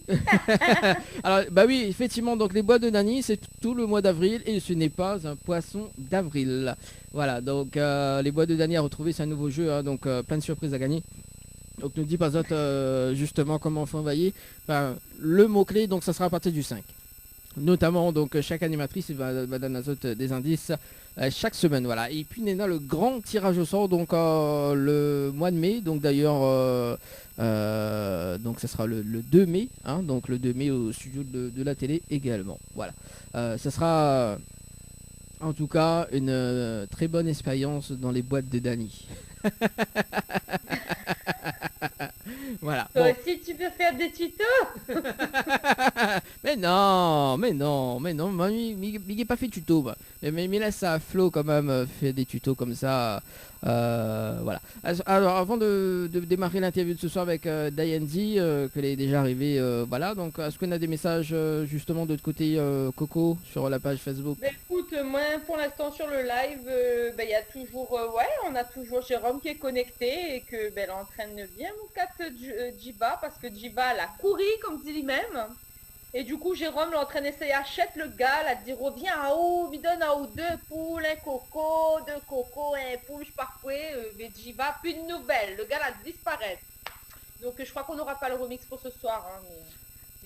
Speaker 2: Alors, oui, effectivement, donc les boîtes de Dany, c'est tout le mois d'avril et ce n'est pas un poisson d'avril. Voilà, donc les boîtes de Dany à retrouver, c'est un nouveau jeu, hein, donc plein de surprises à gagner. Donc nous dit pas justement comment faut envoyer. Le mot-clé, donc ça sera à partir du 5. Notamment, donc chaque animatrice va donner des indices chaque semaine. Voilà. Et puis Néna, le grand tirage au sort, donc le mois de mai. Donc d'ailleurs, donc ça sera le 2 mai. Hein, donc le 2 mai au studio de la télé également. Voilà. Ça sera en tout cas une très bonne expérience dans les boîtes de Dany. Voilà.
Speaker 3: Toi aussi tu peux faire des tutos.
Speaker 2: mais non, il n'est pas fait tuto. Mais laisse ça à Flo quand même, fait des tutos comme ça. Voilà. Alors avant de démarrer l'interview de ce soir avec Dayanzi, qu'elle est déjà arrivée, voilà. Donc est-ce qu'on a des messages justement de l'autre côté Coco sur la page Facebook?
Speaker 3: Écoute, moi pour l'instant sur le live, il y a toujours, on a toujours Jérôme qui est connecté et que elle entraîne bien mon 4 Jiba parce que Jiba elle a couru comme dit lui-même. Et du coup, Jérôme l'entraîne essayer, achète le gars, elle a dit reviens à haut, lui donne à haut 2 poules, un coco, 2 cocos, un poules, je parfois, mais Jiba, plus de nouvelles, le gars là disparaît. Donc je crois qu'on n'aura pas le remix pour ce soir, hein,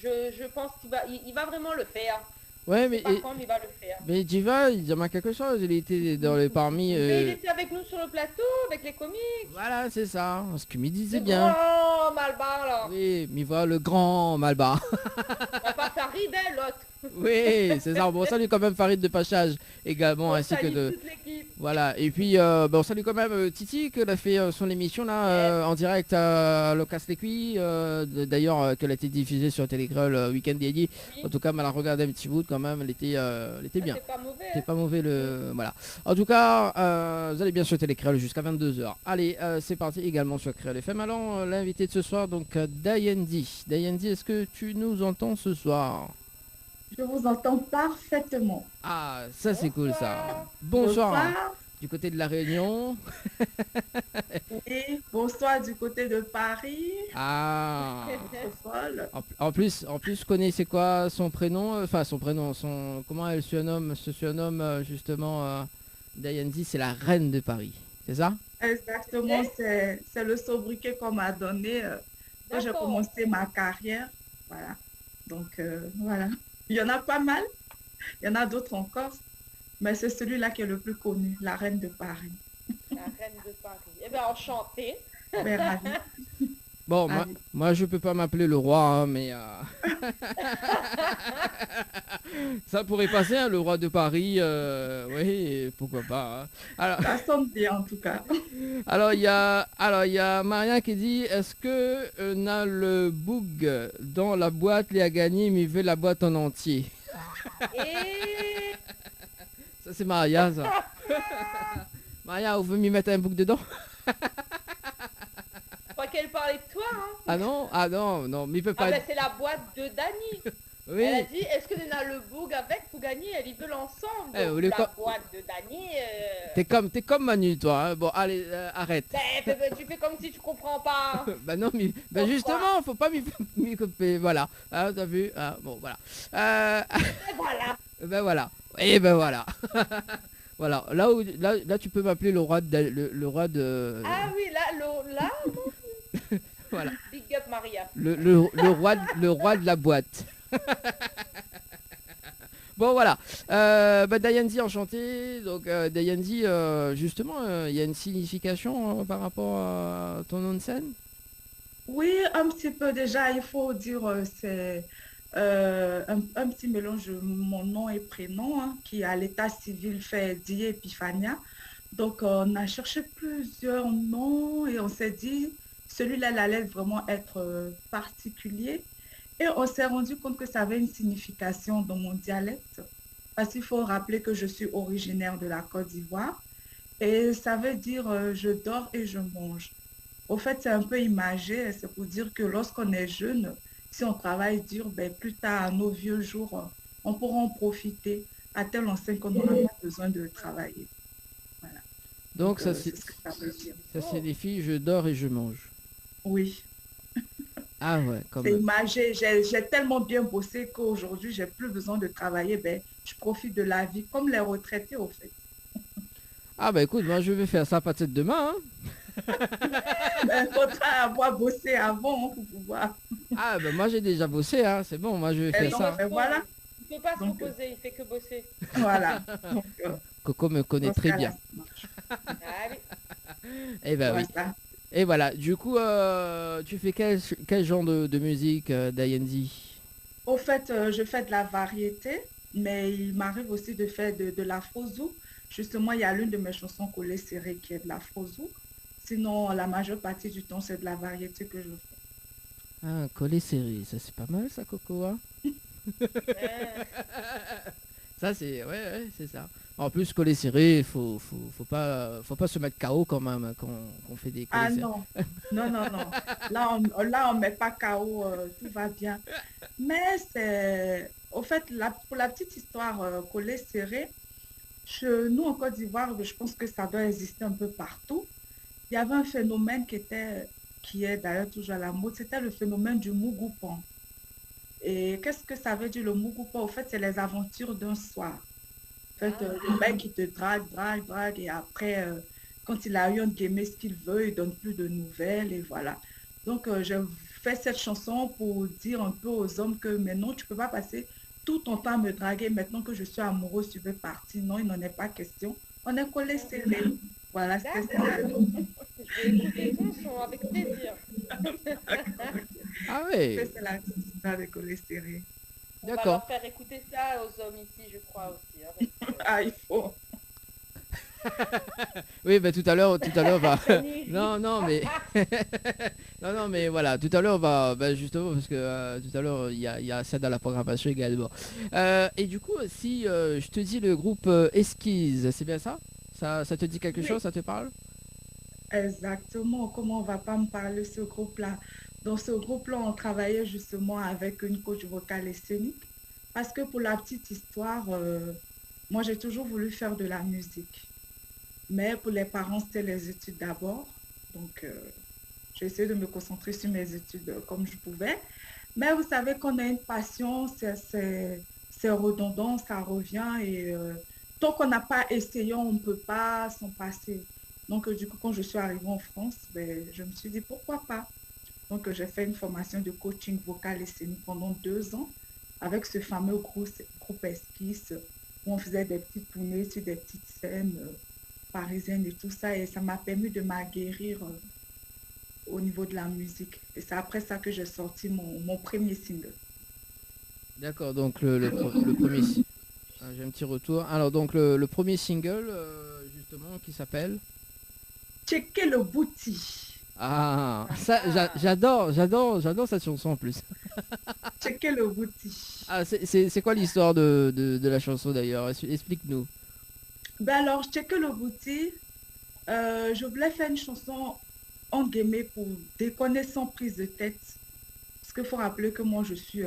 Speaker 3: mais je pense qu'il va vraiment le faire.
Speaker 2: Ouais, mais
Speaker 3: il va le faire.
Speaker 2: Mais Jiva, il y a quelque chose, il était dans les parmi.
Speaker 3: Mais il était avec nous sur le plateau, avec les comiques.
Speaker 2: Voilà, c'est ça, ce que me disait
Speaker 3: le
Speaker 2: bien.
Speaker 3: Grand Malbar là.
Speaker 2: Oui, mais voilà le grand Malbar.
Speaker 3: On va pas Farid, hein, l'autre.
Speaker 2: Oui, c'est ça. Bon, salut quand même Farid de Pachage également,
Speaker 3: on
Speaker 2: ainsi que de.
Speaker 3: Toute l'équipe.
Speaker 2: Voilà, et puis on salue quand même Titi, qu'elle a fait son émission là en direct à Locas Lequi, d'ailleurs qu'elle a été diffusée sur Télécrol week-end dédié. Oui. En tout cas, elle a regardé un petit bout quand même, elle était bien.
Speaker 3: C'est pas mauvais.
Speaker 2: C'est pas mauvais voilà. En tout cas, vous allez bien sur Télécrol jusqu'à 22h. Allez, c'est parti également sur Créole FM. Alors, l'invité de ce soir, donc Dayanzi. Dayanzi, est-ce que tu nous entends ce soir?
Speaker 5: Je vous entends parfaitement.
Speaker 2: Ah, ça c'est cool ça. Bonsoir. Du côté de la Réunion.
Speaker 5: Et bonsoir du côté de Paris.
Speaker 2: Ah. En plus, connaissez quoi son prénom, enfin son prénom, comment elle se surnomme justement Dayanzi, c'est la reine de Paris, c'est ça?
Speaker 5: Exactement, c'est le sobriquet qu'on m'a donné quand j'ai commencé ma carrière. Voilà. Donc voilà. Il y en a pas mal, il y en a d'autres encore, mais c'est celui-là qui est le plus connu, la reine de Paris.
Speaker 3: La reine de Paris. Eh bien, enchantée.
Speaker 5: Ben, ravie.
Speaker 2: Bon, moi je peux pas m'appeler le roi, hein, mais ça pourrait passer, hein, le roi de Paris, oui, pourquoi pas. Hein. Alors...
Speaker 5: Ça sonne bien en tout cas.
Speaker 2: Alors il y a Maria qui dit, est-ce que on a le bug dans la boîte, il a gagné, mais il veut la boîte en entier.
Speaker 3: Et...
Speaker 2: Ça c'est Maria, ça. Maria, vous voulez m'y mettre un bug dedans?
Speaker 3: Qu'elle parlait de toi, hein.
Speaker 2: Ah non, mais il peut pas.
Speaker 3: Ah ben c'est la boîte de Dany.
Speaker 2: Oui.
Speaker 3: Elle a dit, est-ce que Nena le bouge avec pour gagner? Elle y veut l'ensemble.
Speaker 2: Eh,
Speaker 3: Donc,
Speaker 2: le
Speaker 3: la
Speaker 2: co-
Speaker 3: boîte de Dani.
Speaker 2: T'es comme Manu, toi. Hein. Bon, allez, arrête.
Speaker 3: Tu fais comme si tu comprends pas.
Speaker 2: Bah non, mais bah
Speaker 3: Pourquoi
Speaker 2: justement, faut pas m'y couper. Voilà. Ah, t'as vu? Ah, bon, voilà.
Speaker 3: Et voilà.
Speaker 2: Ben voilà. Et ben voilà. Voilà. Là, tu peux m'appeler le roi de.
Speaker 3: Ah oui, là,
Speaker 2: Voilà.
Speaker 3: big up Maria.
Speaker 2: Le roi de la boîte. Bon voilà. Dayanzi enchanté. Donc Dayanzi, justement, il y a une signification par rapport à ton nom de scène.
Speaker 5: Oui, un petit peu déjà, il faut dire, c'est un petit mélange de mon nom et prénom, hein, qui à l'état civil fait Die Epiphania. Donc, on a cherché plusieurs noms et on s'est dit, celui-là, il allait vraiment être particulier. Et on s'est rendu compte que ça avait une signification dans mon dialecte, parce qu'il faut rappeler que je suis originaire de la Côte d'Ivoire et ça veut dire je dors et je mange. Au fait, c'est un peu imagé, c'est pour dire que lorsqu'on est jeune, si on travaille dur, ben, plus tard, à nos vieux jours, on pourra en profiter à tel enseigne qu'on n'aura pas besoin de travailler. Voilà.
Speaker 2: Donc ça,
Speaker 5: C'est ce que ça veut dire.
Speaker 2: ça signifie je dors et je mange.
Speaker 5: Oui,
Speaker 2: Ah ouais, quand
Speaker 5: c'est
Speaker 2: même.
Speaker 5: imagé. J'ai tellement bien bossé qu'aujourd'hui, j'ai plus besoin de travailler. Ben, je profite de la vie, comme les retraités, au fait.
Speaker 2: Ah bah écoute, moi je vais faire ça à partir de demain. Hein.
Speaker 5: Il faudra avoir bossé avant, hein, pour pouvoir.
Speaker 2: Ah bah moi j'ai déjà bossé, hein. C'est bon, moi je vais
Speaker 5: Et
Speaker 2: faire
Speaker 5: donc,
Speaker 2: ça.
Speaker 5: ben, voilà.
Speaker 3: Il peut pas se
Speaker 5: Donc,
Speaker 3: reposer, il fait que bosser.
Speaker 5: Voilà. Donc,
Speaker 2: Coco me connaît
Speaker 5: dans ce
Speaker 2: très
Speaker 5: cas-là,
Speaker 2: bien.
Speaker 5: ça marche.
Speaker 3: Allez.
Speaker 2: Eh ben oui.
Speaker 5: Voilà.
Speaker 2: Et voilà, du coup, tu fais quel genre de musique, Dayanzi?
Speaker 5: Au fait, je fais de la variété, mais il m'arrive aussi de faire de l'afro-zouk. Justement, il y a l'une de mes chansons collées serrées qui est de l'afro-zouk. Sinon, la majeure partie du temps, c'est de la variété que je fais.
Speaker 2: Ah, collé serré, ça c'est pas mal ça, Coco, hein. Ça c'est, ouais, c'est ça. En plus, collé serré, faut pas se mettre KO quand même hein, quand on fait des collés
Speaker 5: Ah
Speaker 2: serrés.
Speaker 5: non, non, non, non. Là, on met pas KO, tout va bien. Mais c'est, au fait, pour la petite histoire, collé serré, nous en Côte d'Ivoire, je pense que ça doit exister un peu partout. Il y avait un phénomène qui est d'ailleurs toujours à la mode, c'était le phénomène du Mougoupan. Et qu'est-ce que ça veut dire le Mougoupan? Au fait, c'est les aventures d'un soir. En fait, le mec, il te drague, et après, quand il a eu entre guillemets ce qu'il veut, il donne plus de nouvelles, et voilà. Donc, je fais cette chanson pour dire un peu aux hommes que maintenant, tu peux pas passer tout ton temps à me draguer. Maintenant que je suis amoureuse, tu veux partir. Non, il n'en est pas question. On est collés serrés. Voilà, c'était ça.
Speaker 3: Je vais écouter ton son avec plaisir.
Speaker 2: Ah ouais,
Speaker 5: C'est la petite histoire des collés serrés.
Speaker 3: On va
Speaker 2: d'accord.
Speaker 3: leur faire écouter ça aux hommes ici, je crois aussi. Hein, parce que-
Speaker 5: Ah, il faut.
Speaker 2: Oui, bah tout à l'heure, bah...
Speaker 3: Denis.
Speaker 2: Non, mais... non, mais voilà, tout à l'heure, bah, justement, parce que tout à l'heure, il y a ça dans la programmation également. Et du coup, si je te dis le groupe Esquisse, c'est bien ça? Ça te dit quelque
Speaker 5: Oui.
Speaker 2: chose, ça te parle?
Speaker 5: Exactement. Comment on va pas me parler de ce groupe-là? Dans ce groupe-là, on travaillait justement avec une coach vocale et scénique. Parce que pour la petite histoire, moi, j'ai toujours voulu faire de la musique. Mais pour les parents, c'était les études d'abord. Donc, j'ai essayé de me concentrer sur mes études comme je pouvais. Mais vous savez qu'on a une passion, c'est redondant, ça revient. Et tant qu'on n'a pas essayé, on ne peut pas s'en passer. Donc, du coup, quand je suis arrivée en France, ben, je me suis dit, pourquoi pas? Donc, j'ai fait une formation de coaching vocal et scénique pendant 2 ans avec ce fameux groupe Esquisse où on faisait des petites tournées sur des petites scènes parisiennes et tout ça. Et ça m'a permis de m'aguerrir au niveau de la musique. Et c'est après ça que j'ai sorti mon premier single.
Speaker 2: D'accord, donc le premier... j'ai un petit retour. Alors, donc le premier single, justement, qui s'appelle...
Speaker 5: Checker le bouti.
Speaker 2: Ah, ça, j'adore cette chanson en plus.
Speaker 5: Checker le bouti.
Speaker 2: Ah, c'est quoi l'histoire de la chanson d'ailleurs? Explique-nous.
Speaker 5: Ben alors, checker le bouti. Je voulais faire une chanson en guillemets pour déconner sans prise de tête. Parce qu'il faut rappeler que moi, je suis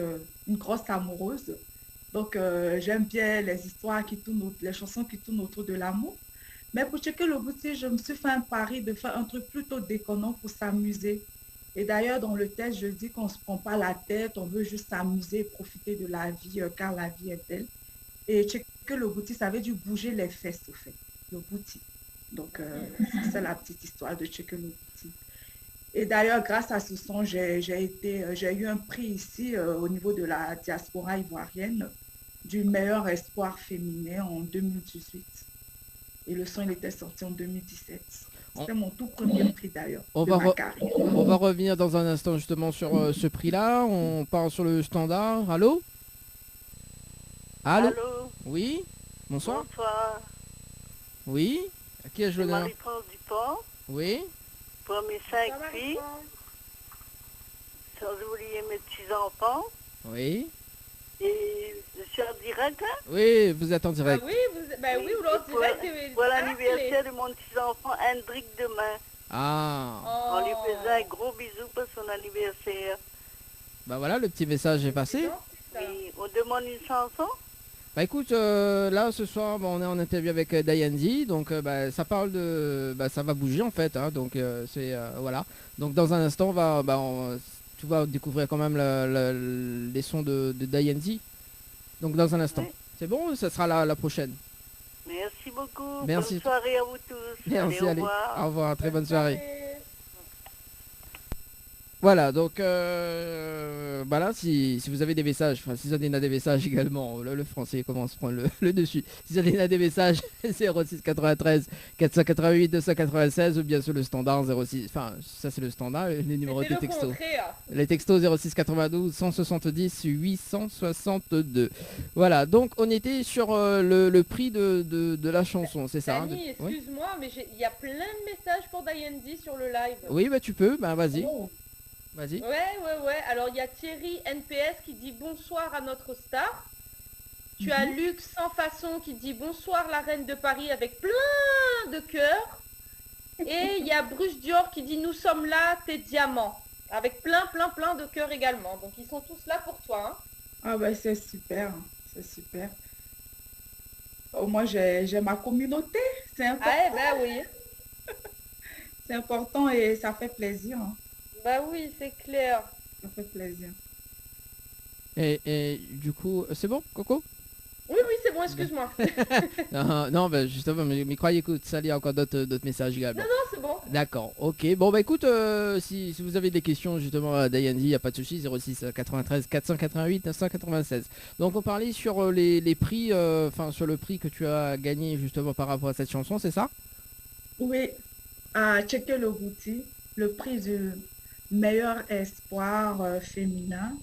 Speaker 5: une grosse amoureuse. Donc, j'aime bien les histoires qui tournent, les chansons qui tournent autour de l'amour. Mais pour checker le boutique, je me suis fait un pari de faire un truc plutôt déconnant pour s'amuser. Et d'ailleurs, dans le texte, je dis qu'on ne se prend pas la tête, on veut juste s'amuser, profiter de la vie, car la vie est belle. Et checker le boutique, ça veut dire bouger les fesses, au fait, le boutique. Donc, c'est la petite histoire de checker le boutique. Et d'ailleurs, grâce à ce son, j'ai eu un prix ici au niveau de la diaspora ivoirienne du meilleur espoir féminin en 2018. Et le son, il était sorti en 2017. C'était mon tout premier prix d'ailleurs.
Speaker 2: On va revenir dans un instant justement sur ce prix-là. On part sur le standard. Allô? Allô?
Speaker 6: Allô?
Speaker 2: Oui? Bonsoir?
Speaker 6: Bonsoir.
Speaker 2: Oui? À qui ai-je l'honneur?
Speaker 6: Marie-France Dupont.
Speaker 2: Oui?
Speaker 6: Pour mes 5 filles. Sans oublier mes petits-enfants.
Speaker 2: Oui?
Speaker 6: Et je suis en direct, hein?
Speaker 2: Oui, vous êtes en direct.
Speaker 3: Ah oui, oui, vous l'êtes en direct.
Speaker 6: Pour l'anniversaire de mon petit-enfant Hendrik demain.
Speaker 2: Ah.
Speaker 6: On lui faisait un gros bisou pour son anniversaire.
Speaker 2: Bah voilà, le petit message est passé.
Speaker 6: Et on demande une chanson?
Speaker 2: Bah écoute, là ce soir on est en interview avec Diane, donc ça parle de, ça va bouger en fait, hein, donc c'est voilà. Donc dans un instant tu vas découvrir quand même les sons de Diane. Donc dans un instant.
Speaker 6: Oui.
Speaker 2: C'est bon, ça sera la prochaine.
Speaker 6: Merci beaucoup.
Speaker 2: Merci.
Speaker 6: Bonne soirée à vous tous.
Speaker 2: Merci,
Speaker 6: allez,
Speaker 2: allez.
Speaker 6: au revoir.
Speaker 2: Au revoir, très bonne soirée. Voilà, donc là, si vous avez des messages, enfin si Zodina a des messages également, le français commence à prendre le dessus. Si Zodina a des messages, 06 93 488 296 ou bien sur le standard 06, enfin ça c'est le standard, les numéros de texto. Les textos 06 92 170 862. Voilà, donc on était sur le prix de la chanson, c'est ça?
Speaker 3: Dani, excuse-moi, mais il y a plein de messages pour Diane sur le live.
Speaker 2: Oui, bah tu peux, vas-y.
Speaker 3: Oh.
Speaker 2: Vas-y.
Speaker 3: Ouais. Alors il y a Thierry NPS qui dit bonsoir à notre star. Tu as Luc Sans Façon qui dit bonsoir la reine de Paris avec plein de cœurs. Et il y a Bruce Dior qui dit nous sommes là, tes diamants. Avec plein de cœurs également. Donc ils sont tous là pour toi. Hein.
Speaker 5: Ah ben c'est super, c'est super. Moi j'ai ma communauté, c'est important.
Speaker 3: Ah oui.
Speaker 5: C'est important et ça fait plaisir. Hein.
Speaker 3: Bah oui, c'est clair.
Speaker 5: Ça fait plaisir.
Speaker 2: Et du coup, c'est bon, Coco?
Speaker 3: Oui, c'est bon, excuse-moi.
Speaker 2: non, justement, mais croyez que ça y a encore d'autres messages également.
Speaker 3: Non, c'est bon.
Speaker 2: D'accord, ok. Bon, écoute, si vous avez des questions justement à Diane, il n'y a pas de souci, 06 93 488 996. Donc on parlait sur les prix, sur le prix que tu as gagné justement par rapport à cette chanson, c'est ça?
Speaker 5: Oui, à checker le boutique, le prix du meilleur espoir féminin.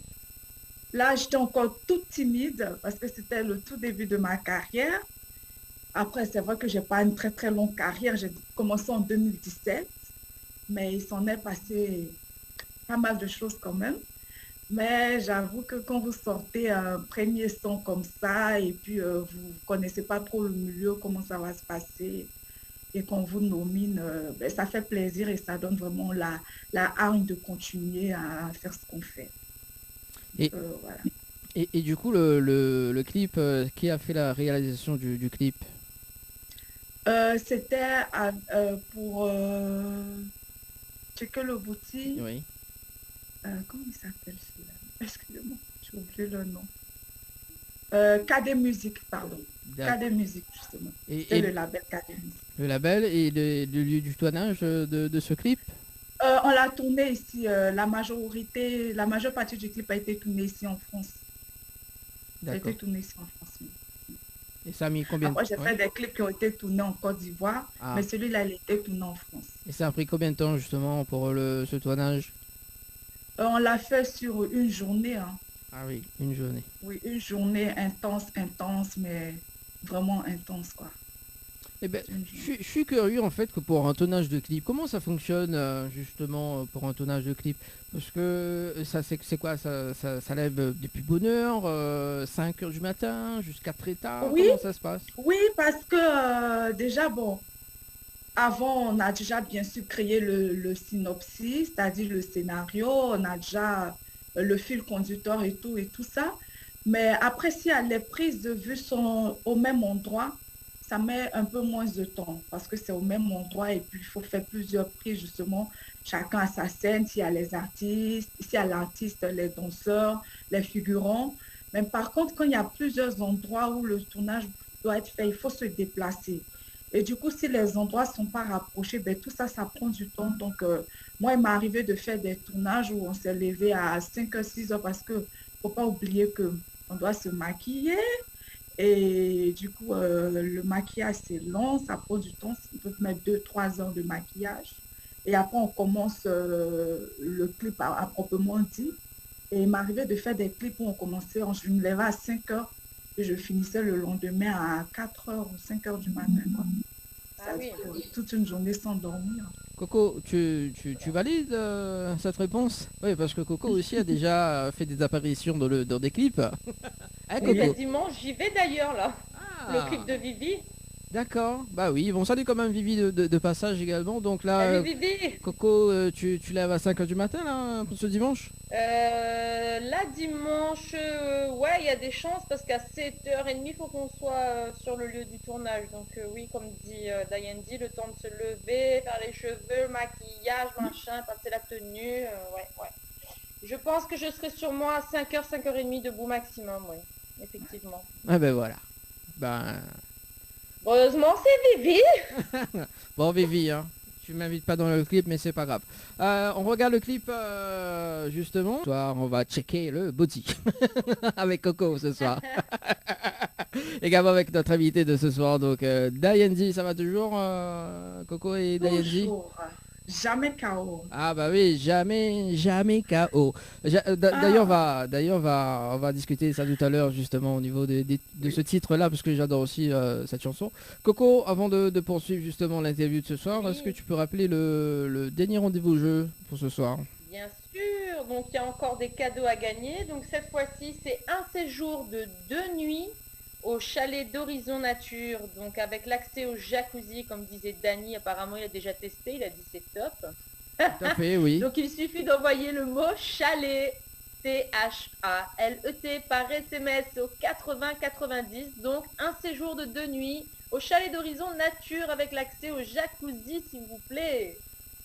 Speaker 5: Là, j'étais encore toute timide parce que c'était le tout début de ma carrière. Après, c'est vrai que je n'ai pas une très longue carrière. J'ai commencé en 2017, mais il s'en est passé pas mal de choses quand même. Mais j'avoue que quand vous sortez un premier son comme ça et puis vous ne connaissez pas trop le milieu, comment ça va se passer, et qu'on vous nomine, ça fait plaisir et ça donne vraiment la hargne de continuer à faire ce qu'on fait.
Speaker 2: Et,
Speaker 5: voilà.
Speaker 2: et du coup, le clip, qui a fait la réalisation du clip?
Speaker 5: C'était pour checker le boutique.
Speaker 2: Oui.
Speaker 5: Comment il s'appelle celui-là? Excusez-moi, j'ai oublié le nom. KD Music, pardon. KD Music, justement. C'est le label KD Music.
Speaker 2: Le label et le lieu du tournage de ce clip?
Speaker 5: On l'a tourné ici. La majeure partie du clip a été tournée ici en France. Ça a été tourné ici en France. Oui.
Speaker 2: Et ça a mis combien de temps?
Speaker 5: J'ai fait des clips qui ont été tournés en Côte d'Ivoire, mais celui-là, il a été tourné en France. Et
Speaker 2: ça a pris combien de temps justement pour ce tournage?
Speaker 5: On l'a fait sur une journée. Hein.
Speaker 2: Ah oui, une journée.
Speaker 5: Oui, une journée intense, mais vraiment intense, quoi.
Speaker 2: Eh ben, je suis curieux en fait que pour un tournage de clip, comment ça fonctionne justement pour un tournage de clip? Parce que ça c'est quoi, ça lève depuis bonne heure, 5 heures du matin jusqu'à très tard,
Speaker 5: oui,
Speaker 2: comment ça se passe?
Speaker 5: Oui, parce que déjà, avant on a déjà bien sûr créé le synopsis, c'est-à-dire le scénario, on a déjà le fil conducteur et tout ça. Mais après, si les prises de vue sont au même endroit, ça met un peu moins de temps parce que c'est au même endroit et puis il faut faire plusieurs prises justement. Chacun a sa scène, s'il y a les artistes, s'il y a l'artiste, les danseurs, les figurants. Mais par contre, quand il y a plusieurs endroits où le tournage doit être fait, il faut se déplacer. Et du coup, si les endroits ne sont pas rapprochés, ben, tout ça, ça prend du temps. Donc, moi, il m'est arrivé de faire des tournages où on s'est levé à 5h, 6h parce que faut pas oublier qu'on doit se maquiller. Et du coup, le maquillage, c'est long, ça prend du temps. On peut mettre 2, 3 heures de maquillage. Et après, on commence le clip à proprement dit. Et il m'arrivait de faire des clips où on commençait, je me levais à 5h et je finissais le lendemain à 4h ou 5h du matin, quoi.
Speaker 3: Ah oui.
Speaker 5: Toute une journée sans dormir.
Speaker 2: Coco, tu valides cette réponse? Oui, parce que Coco aussi a déjà fait des apparitions dans des clips. Hein,
Speaker 3: Et ben,
Speaker 2: Coco?
Speaker 3: dimanche, j'y vais d'ailleurs là.
Speaker 2: Ah,
Speaker 3: Le clip de Vivi.
Speaker 2: d'accord. Bah oui, bon, salut quand même Vivi de passage également. Donc là,
Speaker 3: Salut Vivi.
Speaker 2: Coco, tu lèves à 5h du matin là, pour ce dimanche?
Speaker 3: Là dimanche, ouais, il y a des chances parce qu'à 7h30, il faut qu'on soit sur le lieu du tournage. Donc oui, comme dit Diane dit, le temps de se lever, faire les cheveux, maquillage, machin, passer la tenue, ouais. Je pense que je serai sûrement à 5h, 5h30 debout maximum, oui, effectivement.
Speaker 2: Ah ben voilà. Ben...
Speaker 3: Heureusement, c'est Vivi.
Speaker 2: Bon Vivi, hein, tu m'invites pas dans le clip mais c'est pas grave. On regarde le clip justement. Ce soir on va checker le body avec Coco ce soir. Également avec notre invité de ce soir, donc Diane D, ça va toujours Coco et Diane D?
Speaker 5: Toujours. Jamais KO.
Speaker 2: Ah bah oui, jamais KO. D'ailleurs, on va discuter ça tout à l'heure justement au niveau de ce titre-là, parce que j'adore aussi cette chanson. Coco, avant de poursuivre justement l'interview de ce soir, est-ce que tu peux rappeler le dernier rendez-vous jeu pour ce soir?
Speaker 3: Bien sûr, donc il y a encore des cadeaux à gagner. Donc cette fois-ci, c'est un séjour de 2 nuits au chalet d'Horizon Nature, donc avec l'accès au jacuzzi, comme disait Dany, apparemment il a déjà testé, il a dit c'est top.
Speaker 2: Tout à fait, oui.
Speaker 3: Donc il suffit d'envoyer le mot chalet, CHALET, par SMS au 80-90, donc un séjour de 2 nuits au chalet d'Horizon Nature avec l'accès au jacuzzi, s'il vous plaît.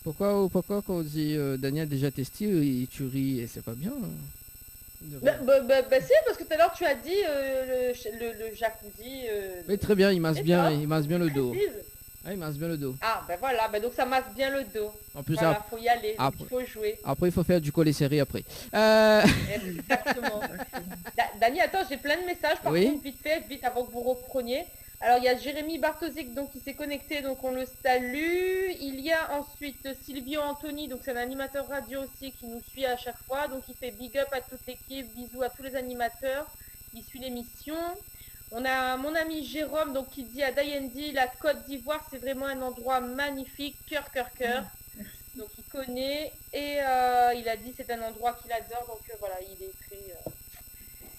Speaker 2: Pourquoi quand on dit Daniel a déjà testé, tu ris et c'est pas bien
Speaker 3: Bah, si, parce que tout à l'heure tu as dit le jacuzzi.
Speaker 2: Oui, très bien, il masse bien le dos.
Speaker 3: Précise.
Speaker 2: Ah, il masse bien le dos.
Speaker 3: Ah, ben voilà, donc ça masse bien le dos.
Speaker 2: En plus,
Speaker 3: Voilà, faut y aller,
Speaker 2: après-
Speaker 3: il faut jouer.
Speaker 2: après, il faut faire du collet serré après.
Speaker 3: Exactement. Dany, attends, j'ai plein de messages, par
Speaker 2: Oui.
Speaker 3: contre, vite avant que vous repreniez. Alors, il y a Jérémy Bartosic donc, qui s'est connecté, donc on le salue. Il y a ensuite Silvio Anthony, donc c'est un animateur radio aussi qui nous suit à chaque fois. Donc il fait big up à toute l'équipe, bisous à tous les animateurs. Il suit l'émission. On a mon ami Jérôme donc qui dit à Dayendi, la Côte d'Ivoire c'est vraiment un endroit magnifique, cœur. Donc il connaît et il a dit c'est un endroit qu'il adore, donc voilà, il est très...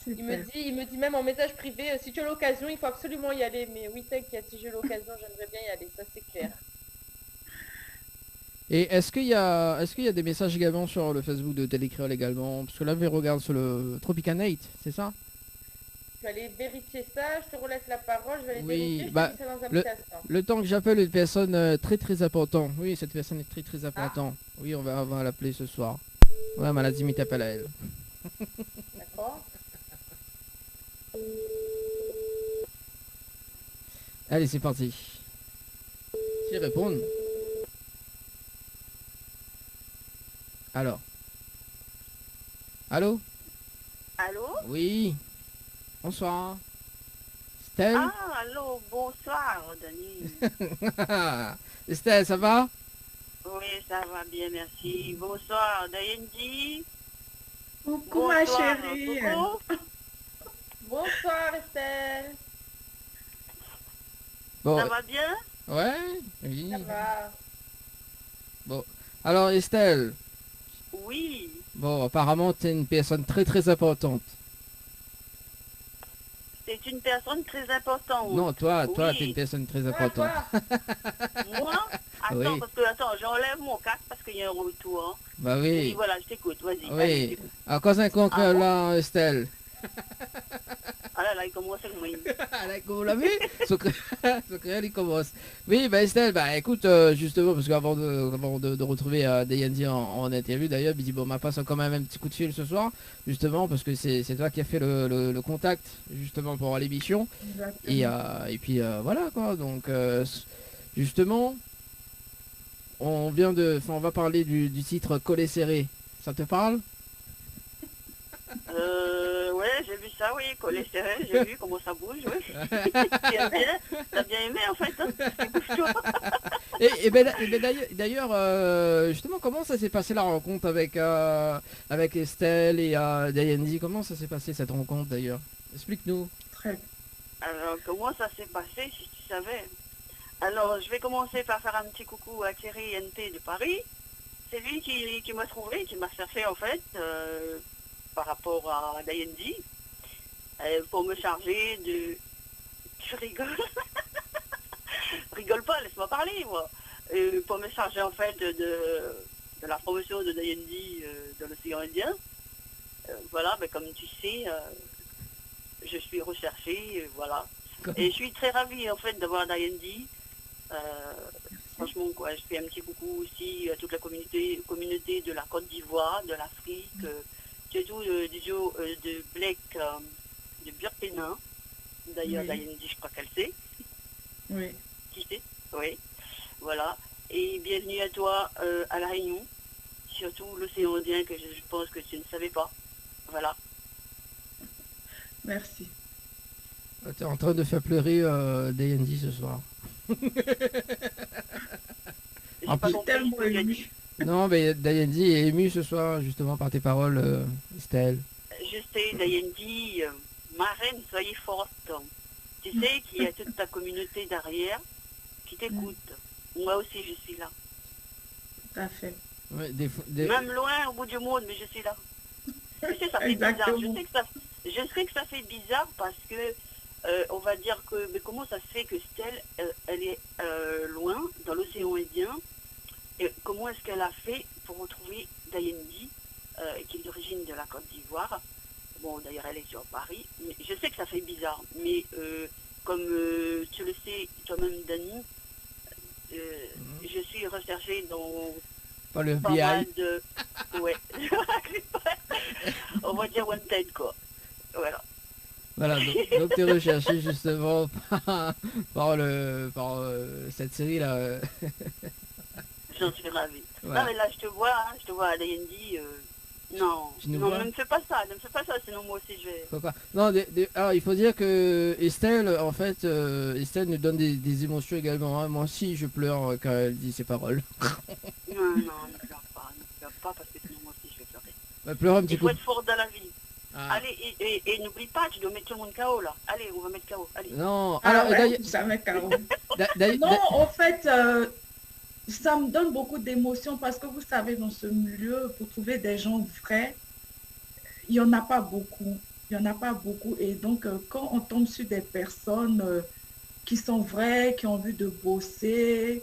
Speaker 3: Il me dit même en message privé, si tu as l'occasion, il faut absolument y aller. Mais oui, t'inquiète, si j'ai l'occasion, j'aimerais bien y aller, ça c'est clair.
Speaker 2: Et est-ce qu'il y a des messages également sur le Facebook de Télécréole également? Parce que là, je regarde sur le Tropical Night, c'est ça?
Speaker 3: Je vais aller vérifier ça, je te relaisse la parole, je vais aller
Speaker 2: Oui,
Speaker 3: vérifier, je
Speaker 2: bah,
Speaker 3: te dis ça dans un petit instant.
Speaker 2: Le temps que j'appelle une personne très importante. Oui, cette personne est très importante. Oui, on va l'appeler ce soir. Ouais, maladie m'y t'appelle à elle.
Speaker 3: D'accord.
Speaker 2: Allez, c'est parti. S'ils répondent. Alors. Allô?
Speaker 6: Allô?
Speaker 2: Oui. Bonsoir. Estelle?
Speaker 6: Ah, allô, bonsoir, Dany.
Speaker 2: Estelle, ça va?
Speaker 6: Oui, ça va bien, merci. Bonsoir, Dayendi.
Speaker 5: Coucou ma
Speaker 6: Bonsoir,
Speaker 5: chérie.
Speaker 6: Coco.
Speaker 3: Bonsoir Estelle.
Speaker 2: Bon,
Speaker 6: Ça va bien?
Speaker 2: ouais, oui.
Speaker 3: Ça va.
Speaker 2: Bon, alors Estelle,
Speaker 6: Oui.
Speaker 2: bon, apparemment t'es une personne très importante.
Speaker 6: C'est une personne très importante.
Speaker 2: Non, toi,
Speaker 6: Oui.
Speaker 2: t'es une personne très
Speaker 3: Toi,
Speaker 2: importante.
Speaker 3: toi.
Speaker 6: Moi? Attends,
Speaker 2: Oui.
Speaker 6: parce que, attends, j'enlève mon casque parce qu'il y a un retour. Hein.
Speaker 2: Bah
Speaker 6: Et
Speaker 2: oui.
Speaker 6: voilà, je t'écoute, vas-y.
Speaker 2: Oui.
Speaker 6: Allez, je t'écoute.
Speaker 2: Alors, cosa incontra là, Estelle?
Speaker 6: Ah là, là, il commence avec moi.
Speaker 2: Comment l'a vu? Socréal, il commence. Oui, bah Estelle, bah écoute, justement, parce qu'avant de retrouver Dayanzi en interview, d'ailleurs, il dit, bon, m'a passe quand même un petit coup de fil ce soir, justement, parce que c'est toi qui as fait le contact, justement, pour l'émission. Et puis, voilà, quoi. Donc, justement, on va parler du titre Collé Serré. Ça te parle?
Speaker 6: Ouais, j'ai vu ça, oui, collé serré, j'ai vu comment ça bouge, oui. T'as bien aimé, en fait, hein. Bouge-toi.
Speaker 2: D'ailleurs, justement, comment ça s'est passé la rencontre avec Estelle et Dayanzi? Comment ça s'est passé cette rencontre, d'ailleurs? Explique-nous.
Speaker 5: Très bien.
Speaker 6: Alors, comment ça s'est passé, si tu savais? Alors, je vais commencer par faire un petit coucou à Thierry NT de Paris. C'est lui qui m'a trouvé, qui m'a cherché, en fait, par rapport à Dayanzi, pour me charger de... Tu rigoles? Rigole pas, laisse-moi parler, moi. Pour me charger, en fait, de la promotion de Dayanzi dans l'océan Indien. Voilà, mais comme tu sais, je suis recherchée, voilà. Et je suis très ravie, en fait, d'avoir Dayanzi. Franchement, quoi, je fais un petit coucou aussi à toute la communauté de la Côte d'Ivoire, de l'Afrique, surtout de Blake, de Burkina. D'ailleurs,
Speaker 5: Oui.
Speaker 6: Dayanzi, je crois qu'elle sait.
Speaker 5: Oui.
Speaker 6: Qui sait? Oui. Voilà. Et bienvenue à toi à La Réunion, surtout l'océan Indien que je pense que tu ne savais pas. Voilà.
Speaker 5: Merci.
Speaker 2: Tu es en train de faire pleurer Dayanzi ce soir.
Speaker 6: J'ai
Speaker 2: En
Speaker 6: pas
Speaker 2: plus-
Speaker 6: compris
Speaker 5: Tellement
Speaker 6: ce que tu as
Speaker 5: ému.
Speaker 6: dit.
Speaker 2: Non, mais Dayanzi est ému ce soir, justement, par tes paroles, Estelle.
Speaker 6: Je sais, Dayanzi, ma reine, soyez forte. Tu sais qu'il y a toute ta communauté derrière qui t'écoute. Moi aussi, je suis là.
Speaker 5: Tout à fait.
Speaker 2: Ouais,
Speaker 6: Même loin, au bout du monde, mais je suis là. Tu sais, ça fait bizarre.
Speaker 5: Exactement.
Speaker 6: Je sais que ça fait bizarre parce que, on va dire que, mais comment ça se fait que Stella, elle est loin, dans l'océan Indien, et comment est-ce qu'elle a fait pour retrouver Dayanzi, qui est d'origine de la Côte d'Ivoire. Bon, d'ailleurs, elle est sur Paris. Mais je sais que ça fait bizarre, mais comme tu le sais toi-même, Dani, je suis recherchée dans
Speaker 2: Pas le
Speaker 6: pas mal
Speaker 2: FBI.
Speaker 6: de... Ouais. On va dire wanted, quoi. Voilà.
Speaker 2: Voilà, donc tu es recherché justement par cette série là.
Speaker 6: J'en suis ravie.
Speaker 2: Ouais.
Speaker 6: Non, mais là, je te vois à Dayanzi. Non,
Speaker 2: Tu nous
Speaker 6: non,
Speaker 2: vois
Speaker 6: ne me fais pas ça, sinon moi aussi je vais...
Speaker 2: Pourquoi? Non, alors il faut dire que Estelle, en fait, Estelle nous donne des émotions également. Hein. Moi aussi, je pleure quand elle dit ses paroles.
Speaker 6: Non, ne pleure pas parce que sinon moi aussi je vais pleurer.
Speaker 2: Elle pleure un petit
Speaker 6: Il
Speaker 2: coup.
Speaker 6: faut être fort dans la vie.
Speaker 2: Ah.
Speaker 6: Allez, et n'oublie pas, tu dois mettre tout le monde KO là. Allez, on va mettre KO, allez.
Speaker 2: Non,
Speaker 5: Ah
Speaker 2: alors
Speaker 5: ouais, jamais Caro. Non, en fait, ça me donne beaucoup d'émotions parce que vous savez, dans ce milieu, pour trouver des gens vrais, il n'y en a pas beaucoup. Il n'y en a pas beaucoup. Et donc, quand on tombe sur des personnes qui sont vraies, qui ont envie de bosser,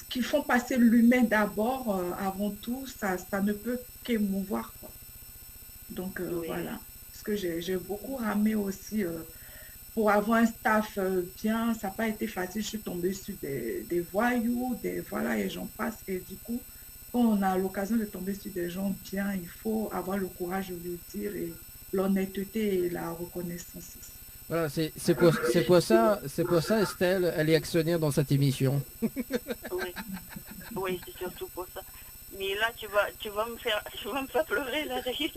Speaker 5: qui font passer l'humain d'abord, avant tout, ça ne peut qu'émouvoir, quoi. Donc,
Speaker 6: Oui.
Speaker 5: voilà. Parce que j'ai beaucoup ramé aussi pour avoir un staff bien. Ça n'a pas été facile. Je suis tombée sur des voyous, voilà, et j'en passe. Et du coup, quand on a l'occasion de tomber sur des gens bien, il faut avoir le courage de le dire et l'honnêteté et la reconnaissance aussi.
Speaker 2: voilà, c'est pour ça, Estelle, elle est actionnaire dans cette émission.
Speaker 6: Oui, c'est surtout pour ça. Mais là, tu vas me faire pleurer là, Dayanzi.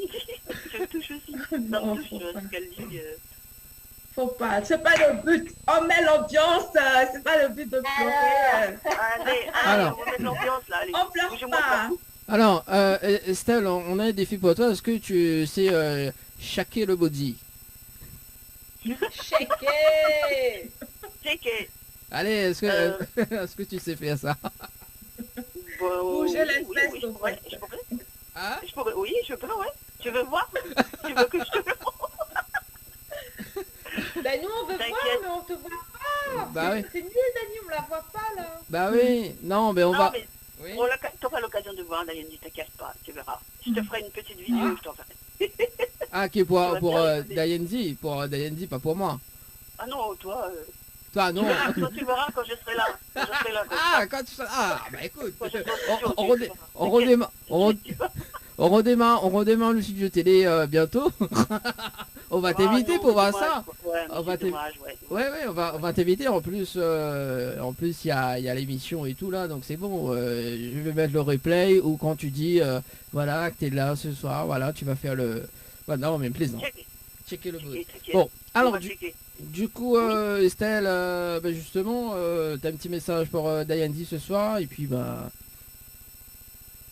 Speaker 6: Je me touche aussi. Ça
Speaker 5: Non,
Speaker 6: me touche
Speaker 5: faut pas.
Speaker 6: ce qu'elle dit.
Speaker 5: Faut pas. C'est pas le but. On met l'ambiance. C'est pas le but de pleurer.
Speaker 6: Allez,
Speaker 2: Alors.
Speaker 6: on va mettre l'ambiance là. Allez.
Speaker 5: On pleure
Speaker 6: Bougez-moi
Speaker 5: pas.
Speaker 2: Alors, Estelle, on a un défi pour toi. Est-ce que tu sais shaker le body?
Speaker 4: Checker.
Speaker 6: C'est que...
Speaker 2: Allez, est-ce que tu sais faire ça?
Speaker 5: Bouger les fesses,
Speaker 6: je
Speaker 5: en
Speaker 6: pourrais,
Speaker 5: fait.
Speaker 2: Hein?
Speaker 6: oui, je peux, ouais. Tu veux voir? Tu veux que je te le montre?
Speaker 4: Ben nous on veut voir
Speaker 6: T'inquiète.
Speaker 4: mais on te voit pas.
Speaker 2: Bah oui.
Speaker 4: C'est nul Dani, on me
Speaker 3: la vois pas là.
Speaker 2: Bah oui, non, mais on
Speaker 6: Non,
Speaker 2: va...
Speaker 6: mais
Speaker 2: Oui.
Speaker 6: tu auras l'occasion de voir, Dayandi, t'inquiète pas, tu verras. Je te ferai une petite vidéo, je t'enverrai.
Speaker 2: Ah, qui est pour,
Speaker 6: Ça va
Speaker 2: pour
Speaker 6: bien rigoler.
Speaker 2: Dayendi, pas pour moi.
Speaker 6: Ah non, toi,
Speaker 2: Toi,
Speaker 6: tu
Speaker 2: non.
Speaker 6: verras, toi, tu verras quand je serai là. Quand je serai là,
Speaker 2: Ah, quand tu... Ah, bah écoute,
Speaker 6: quand je serai
Speaker 2: on,
Speaker 6: au
Speaker 2: on,
Speaker 6: studio,
Speaker 2: redé-
Speaker 6: tu verras.
Speaker 2: on redémarre le studio télé bientôt. On va
Speaker 6: Ah,
Speaker 2: t'inviter
Speaker 6: non,
Speaker 2: pour voir
Speaker 6: dommage,
Speaker 2: ça.
Speaker 6: quoi. Ouais, mais
Speaker 2: On va
Speaker 6: c'est
Speaker 2: t'inviter.
Speaker 6: dommage, ouais.
Speaker 2: Ouais, on va t'inviter. En plus, il y a l'émission et tout là, donc c'est bon. Je vais mettre le replay ou quand tu dis, voilà, que t'es là ce soir, voilà, tu vas faire le. Bah non, mais plaisant. Checker le bout.
Speaker 6: T'inquiète.
Speaker 2: Bon,
Speaker 6: On
Speaker 2: alors
Speaker 6: va
Speaker 2: du,
Speaker 6: checker.
Speaker 2: du coup, Estelle, bah, justement, t'as un petit message pour Dayandi ce soir et puis bah.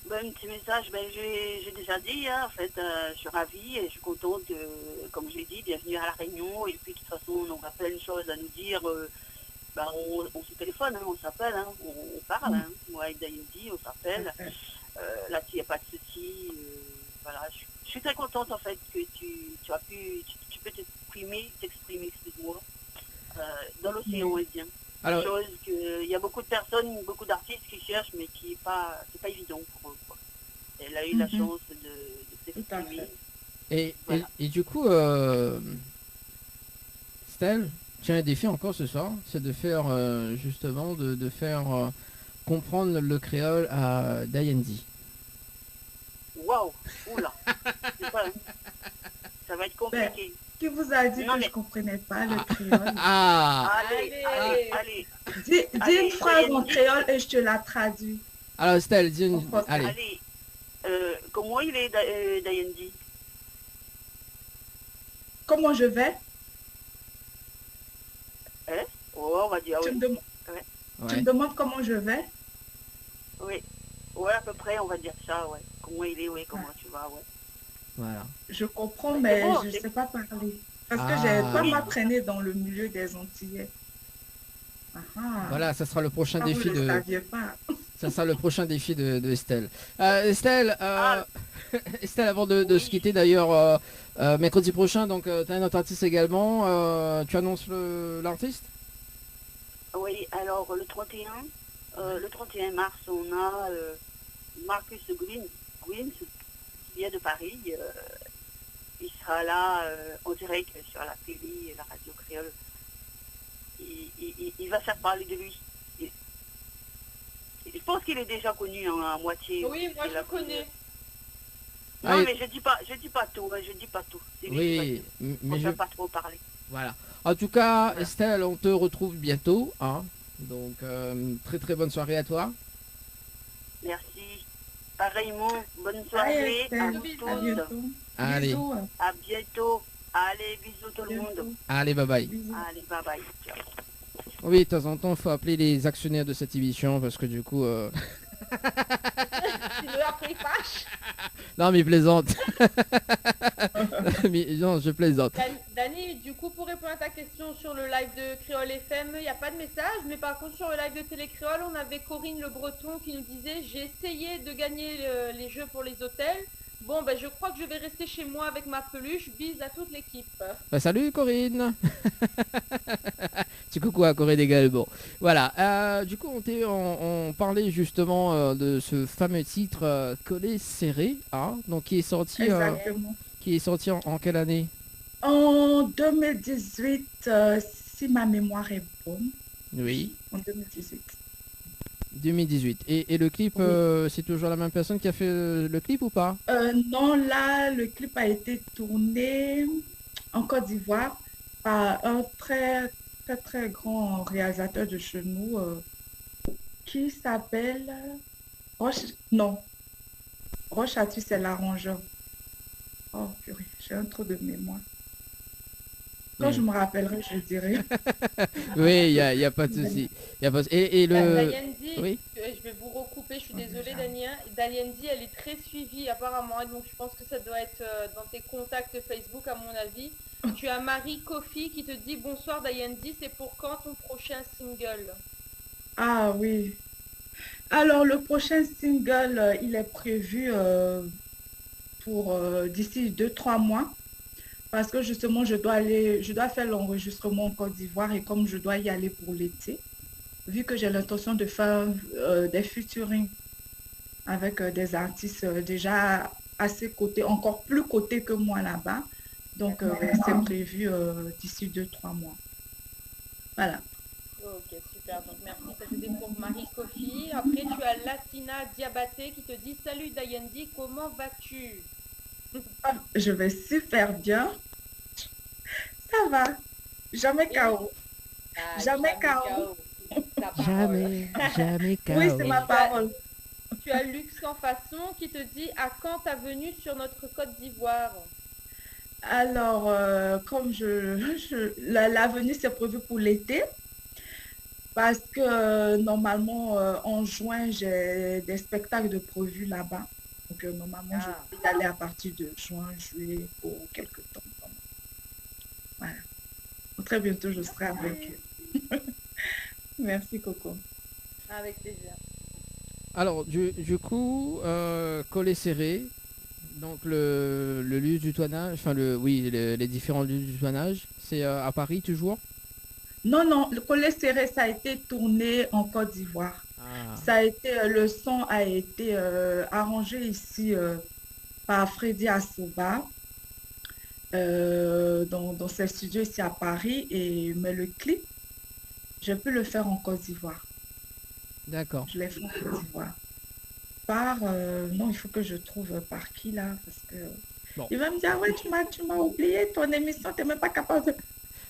Speaker 6: Ben, un petit message, ben, j'ai déjà dit, hein, en fait, je suis ravie et je suis contente, comme je l'ai dit, bienvenue à La Réunion. Et puis, de toute façon, on aura plein de choses à nous dire. Ben, on se téléphone, hein, on s'appelle, hein, on parle. Hein. Moi, avec Dayandi, on s'appelle. Là-dessus, il n'y a pas de souci. Voilà, je suis très contente, en fait, que tu as pu, tu peux t'exprimer, excuse-moi, dans l'océan Indien.
Speaker 2: Alors,
Speaker 6: Chose que il y a beaucoup de personnes, beaucoup d'artistes qui cherchent, mais qui c'est pas évident pour eux, quoi. Elle a eu la chance de
Speaker 5: Tout à
Speaker 6: s'exprimer.
Speaker 5: fait.
Speaker 6: Voilà.
Speaker 2: et du coup, Estelle, tu as un défi encore ce soir, c'est de faire justement de faire comprendre le créole à Dayandi.
Speaker 6: Waouh, oula, c'est pas, ça va être compliqué.
Speaker 5: Qui vous a dit
Speaker 6: Non,
Speaker 5: que
Speaker 6: mais-
Speaker 5: je comprenais pas le créole?
Speaker 2: Ah,
Speaker 6: Allez.
Speaker 5: Dis
Speaker 6: Allez,
Speaker 5: une phrase en
Speaker 6: Dayandi.
Speaker 5: créole et je te la traduis.
Speaker 2: alors Estelle, dis une...
Speaker 5: Pourquoi?
Speaker 2: Allez,
Speaker 6: Allez. Comment il est, Dayandi?
Speaker 5: Comment je vais?
Speaker 6: Hein? Oh, on va dire
Speaker 5: Tu
Speaker 6: oui.
Speaker 5: me, dem- tu me
Speaker 2: ouais,
Speaker 5: demandes comment je vais?
Speaker 6: Oui. Ouais, à peu près, on va dire ça, ouais. Comment il est, oui, comment tu vas, ouais.
Speaker 2: voilà.
Speaker 5: Je comprends,
Speaker 6: C'est
Speaker 5: mais
Speaker 6: bon,
Speaker 5: je ne
Speaker 6: c'est-
Speaker 5: sais pas parler. Parce que
Speaker 2: Ah.
Speaker 5: j'ai pas
Speaker 6: Oui.
Speaker 5: m'entraîné dans le milieu des Antillais. Ah, ah.
Speaker 2: Voilà, ça sera le prochain
Speaker 5: Ça,
Speaker 2: défi
Speaker 5: vous ne le
Speaker 2: de...
Speaker 5: saviez pas.
Speaker 2: Ça sera le prochain défi de Estelle. Estelle,
Speaker 6: Ah.
Speaker 2: Estelle, avant de se
Speaker 6: Oui.
Speaker 2: quitter d'ailleurs, mercredi prochain, donc tu as un autre artiste également. Tu annonces l'artiste?
Speaker 6: Oui, alors le 31 mars, on a Marcus Greens qui vient de Paris. Il sera là en direct sur la télé et la radio créole. Il va faire parler de lui. Je pense qu'il est déjà connu hein, à moitié.
Speaker 3: Oui, moi
Speaker 6: Il
Speaker 3: je
Speaker 6: a
Speaker 3: le connais.
Speaker 6: Non,
Speaker 2: Ah,
Speaker 6: mais je dis pas tout, hein, je dis pas tout. C'est lui qui va
Speaker 2: Oui,
Speaker 6: dire. On
Speaker 2: mais
Speaker 6: ne
Speaker 2: je...
Speaker 6: peut pas trop parler.
Speaker 2: Voilà. En tout cas,
Speaker 6: Voilà.
Speaker 2: Estelle, on te retrouve bientôt. Hein. Donc, très très bonne soirée à toi.
Speaker 6: Merci. Pareillement, bonne
Speaker 5: Bye,
Speaker 6: soirée à
Speaker 5: Estelle.
Speaker 6: tous.
Speaker 5: À bientôt.
Speaker 2: Allez,
Speaker 5: Bisous.
Speaker 6: À bientôt. Allez, bisous tout le monde.
Speaker 5: Bientôt.
Speaker 2: allez, bye bye.
Speaker 5: Bisous.
Speaker 6: Allez, bye bye. Ciao.
Speaker 2: Oui, de temps en temps, il faut appeler les actionnaires de cette émission parce que du coup...
Speaker 3: Tu veux après fâche.
Speaker 2: Non, mais plaisante. Mais, non, je plaisante.
Speaker 3: Dani, du coup, pour répondre à ta question sur le live de Créole FM, il n'y a pas de message, mais par contre, sur le live de Télé Créole, on avait Corinne Le Breton qui nous disait « J'ai essayé de gagner les jeux pour les hôtels. Bon, ben, je crois que je vais rester chez moi avec ma peluche. Bise à toute l'équipe. »
Speaker 2: Bah, salut Corinne. Petit coucou à Corinne également. Voilà, du coup on parlait justement de ce fameux titre Collé Serré, hein, donc qui est sorti,
Speaker 5: Exactement.
Speaker 2: en quelle année?
Speaker 5: En 2018, si ma mémoire est bonne,
Speaker 2: Oui,
Speaker 5: en 2018.
Speaker 2: 2018. Et le clip,
Speaker 5: Oui.
Speaker 2: c'est toujours la même personne qui a fait le clip ou pas?
Speaker 5: Non, là, le clip a été tourné en Côte d'Ivoire par un très, très, très grand réalisateur de chez nous qui s'appelle Roche Atu, c'est l'arrangeur. Oh, purée, j'ai un trou de mémoire. Quand
Speaker 2: Oui.
Speaker 5: je me rappellerai, je dirai.
Speaker 2: Oui, il y a pas de souci. Y a pas... Et le...
Speaker 3: Daniandi,
Speaker 2: Oui.
Speaker 3: je vais vous recouper, je suis
Speaker 5: Oh,
Speaker 3: désolée
Speaker 5: déjà.
Speaker 3: Dania. Daniandi, elle est très suivie apparemment, et donc je pense que ça doit être dans tes contacts Facebook à mon avis. Tu as Marie Kofi qui te dit « Bonsoir Daniandi, c'est pour quand ton prochain single ?»
Speaker 5: Ah oui. Alors, le prochain single, il est prévu pour d'ici 2-3 mois. Parce que justement, je dois faire l'enregistrement en Côte d'Ivoire et comme je dois y aller pour l'été, vu que j'ai l'intention de faire des featuring avec des artistes déjà assez cotés, encore plus cotés que moi là-bas. Donc, c'est prévu d'ici 2-3 mois. Voilà.
Speaker 3: Ok, super. Donc, merci. Ça, c'était pour Marie Kofi. Après, tu as Latina Diabaté qui te dit « Salut Dayendi, comment vas-tu ?»
Speaker 5: Je vais super bien. Ça va. Jamais KO. Jamais KO.
Speaker 2: Jamais KO.
Speaker 5: Oui, c'est ma parole.
Speaker 3: Tu as Luxe sans façon qui te dit « À quand ta venue sur notre Côte d'Ivoire ?»
Speaker 5: Alors, comme la venue, c'est prévu pour l'été. Parce que normalement, en juin, j'ai des spectacles de prévus là-bas. Donc, normalement, je vais y aller à partir de juin, juillet, pour quelques temps. Voilà. Très bientôt, je serai avec eux. Merci, Coco.
Speaker 3: Avec plaisir.
Speaker 2: Alors, du coup, Collet Serré, donc le lieu du tournage, enfin, les différents lieux du tournage, c'est à Paris toujours?
Speaker 5: Non, le Collet Serré, ça a été tourné en Côte d'Ivoire. Ça a été, le son a été arrangé ici par Freddy Asoba dans ses studios ici à Paris. Mais le clip, j'ai pu le faire en Côte d'Ivoire.
Speaker 2: D'accord.
Speaker 5: Je l'ai fait en Côte d'Ivoire. Non, il faut que je trouve par qui là, parce que il va me dire, ouais, tu m'as oublié ton émission, tu n'es même pas capable de...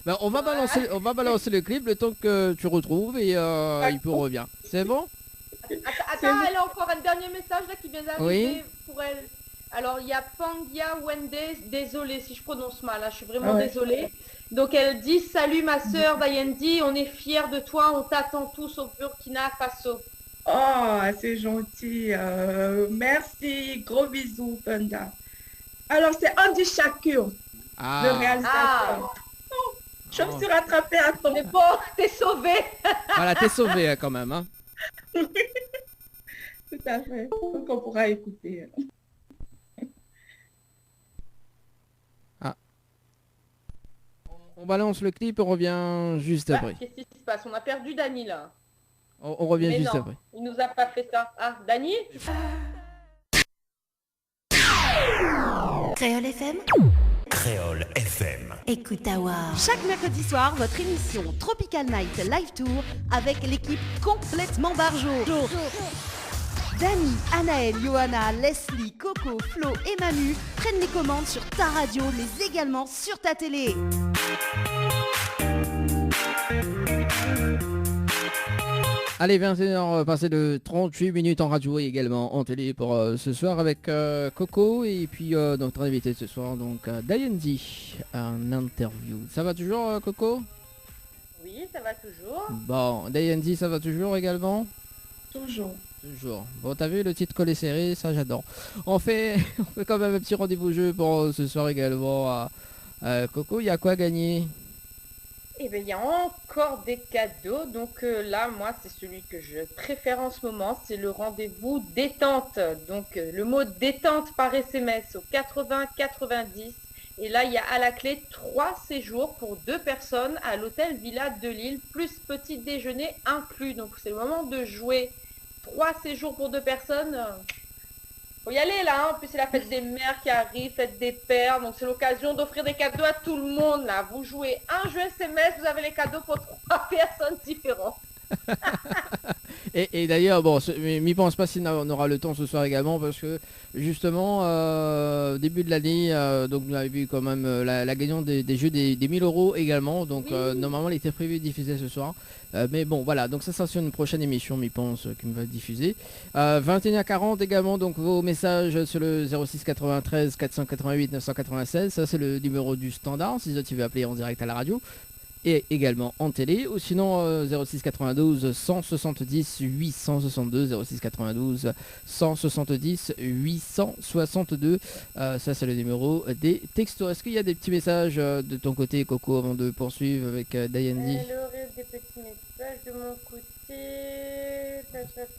Speaker 2: Ben, on va balancer le clip le temps que tu retrouves et il peut revient. C'est bon?
Speaker 3: Attends, elle a encore un dernier message là qui vient d'arriver pour elle. Alors, il y a Pangia Wende, désolée si je prononce mal, hein, je suis vraiment désolée. Donc, elle dit, salut ma sœur Dayendi, on est fiers de toi, on t'attend tous au Burkina Faso.
Speaker 5: Oh, c'est gentil. Merci, gros bisous, Panda. Alors, c'est Andy Shakur, le réalisateur. Je me suis rattrapée à temps.
Speaker 3: Mais bon, t'es sauvée.
Speaker 2: Voilà, t'es sauvée hein, quand même. Hein.
Speaker 5: Tout à fait. Donc on pourra écouter.
Speaker 2: On balance le clip et on revient juste après.
Speaker 3: Qu'est-ce qui se passe? On a perdu Dany là.
Speaker 2: On revient juste après.
Speaker 3: Il nous a pas fait ça. Ah, Dany?
Speaker 1: Créole FM.
Speaker 7: Créole FM.
Speaker 1: Écoute Awa. Chaque mercredi soir, votre émission Tropical Night Live Tour avec l'équipe complètement barjo. Dany, Anaël, Johanna, Leslie, Coco, Flo et Manu prennent les commandes sur ta radio, mais également sur ta télé.
Speaker 2: Allez, 21h passé de 38 minutes en radio et également en télé pour ce soir avec Coco et puis notre invité de ce soir, donc Dayendi, en interview. Ça va toujours Coco?
Speaker 3: Oui, ça va toujours.
Speaker 2: Bon, Dayendi, ça va toujours également?
Speaker 5: Toujours.
Speaker 2: Toujours. Bon, t'as vu le titre Collet Serré, ça j'adore. On fait quand même un petit rendez-vous jeu pour ce soir également. Coco, il y a quoi gagner?
Speaker 3: Eh bien, il y a encore des cadeaux. Donc là, moi, c'est celui que je préfère en ce moment. C'est le rendez-vous détente. Donc, le mot détente par SMS au 80-90. Et là, il y a à la clé 3 séjours pour 2 personnes à l'hôtel Villa de Lille, plus petit déjeuner inclus. Donc, c'est le moment de jouer. 3 séjours pour 2 personnes. Faut y aller là, hein. En plus c'est la fête des mères qui arrive, fête des pères, donc c'est l'occasion d'offrir des cadeaux à tout le monde là. Vous jouez un jeu SMS, vous avez les cadeaux pour 3 personnes différentes.
Speaker 2: Et d'ailleurs, bon, m'y pense pas si on aura le temps ce soir également parce que justement, début de l'année, donc vous avez vu quand même la gagnante des jeux des 1000 € également. Donc normalement, elle était prévue de diffuser ce soir. Mais bon, voilà, donc ça sera sur une prochaine émission, m'y pense, qui me va diffuser. 21h40 également, donc vos messages sur le 06 93 488 996. Ça, c'est le numéro du standard, si tu veux appeler en direct à la radio. Et également en télé, ou sinon 06 92 170 862, 06 92 170 862, ça c'est le numéro des textos. Est-ce qu'il y a des petits messages de ton côté, Coco, avant de poursuivre avec Dayendi?
Speaker 3: Alors, des petits messages de mon côté.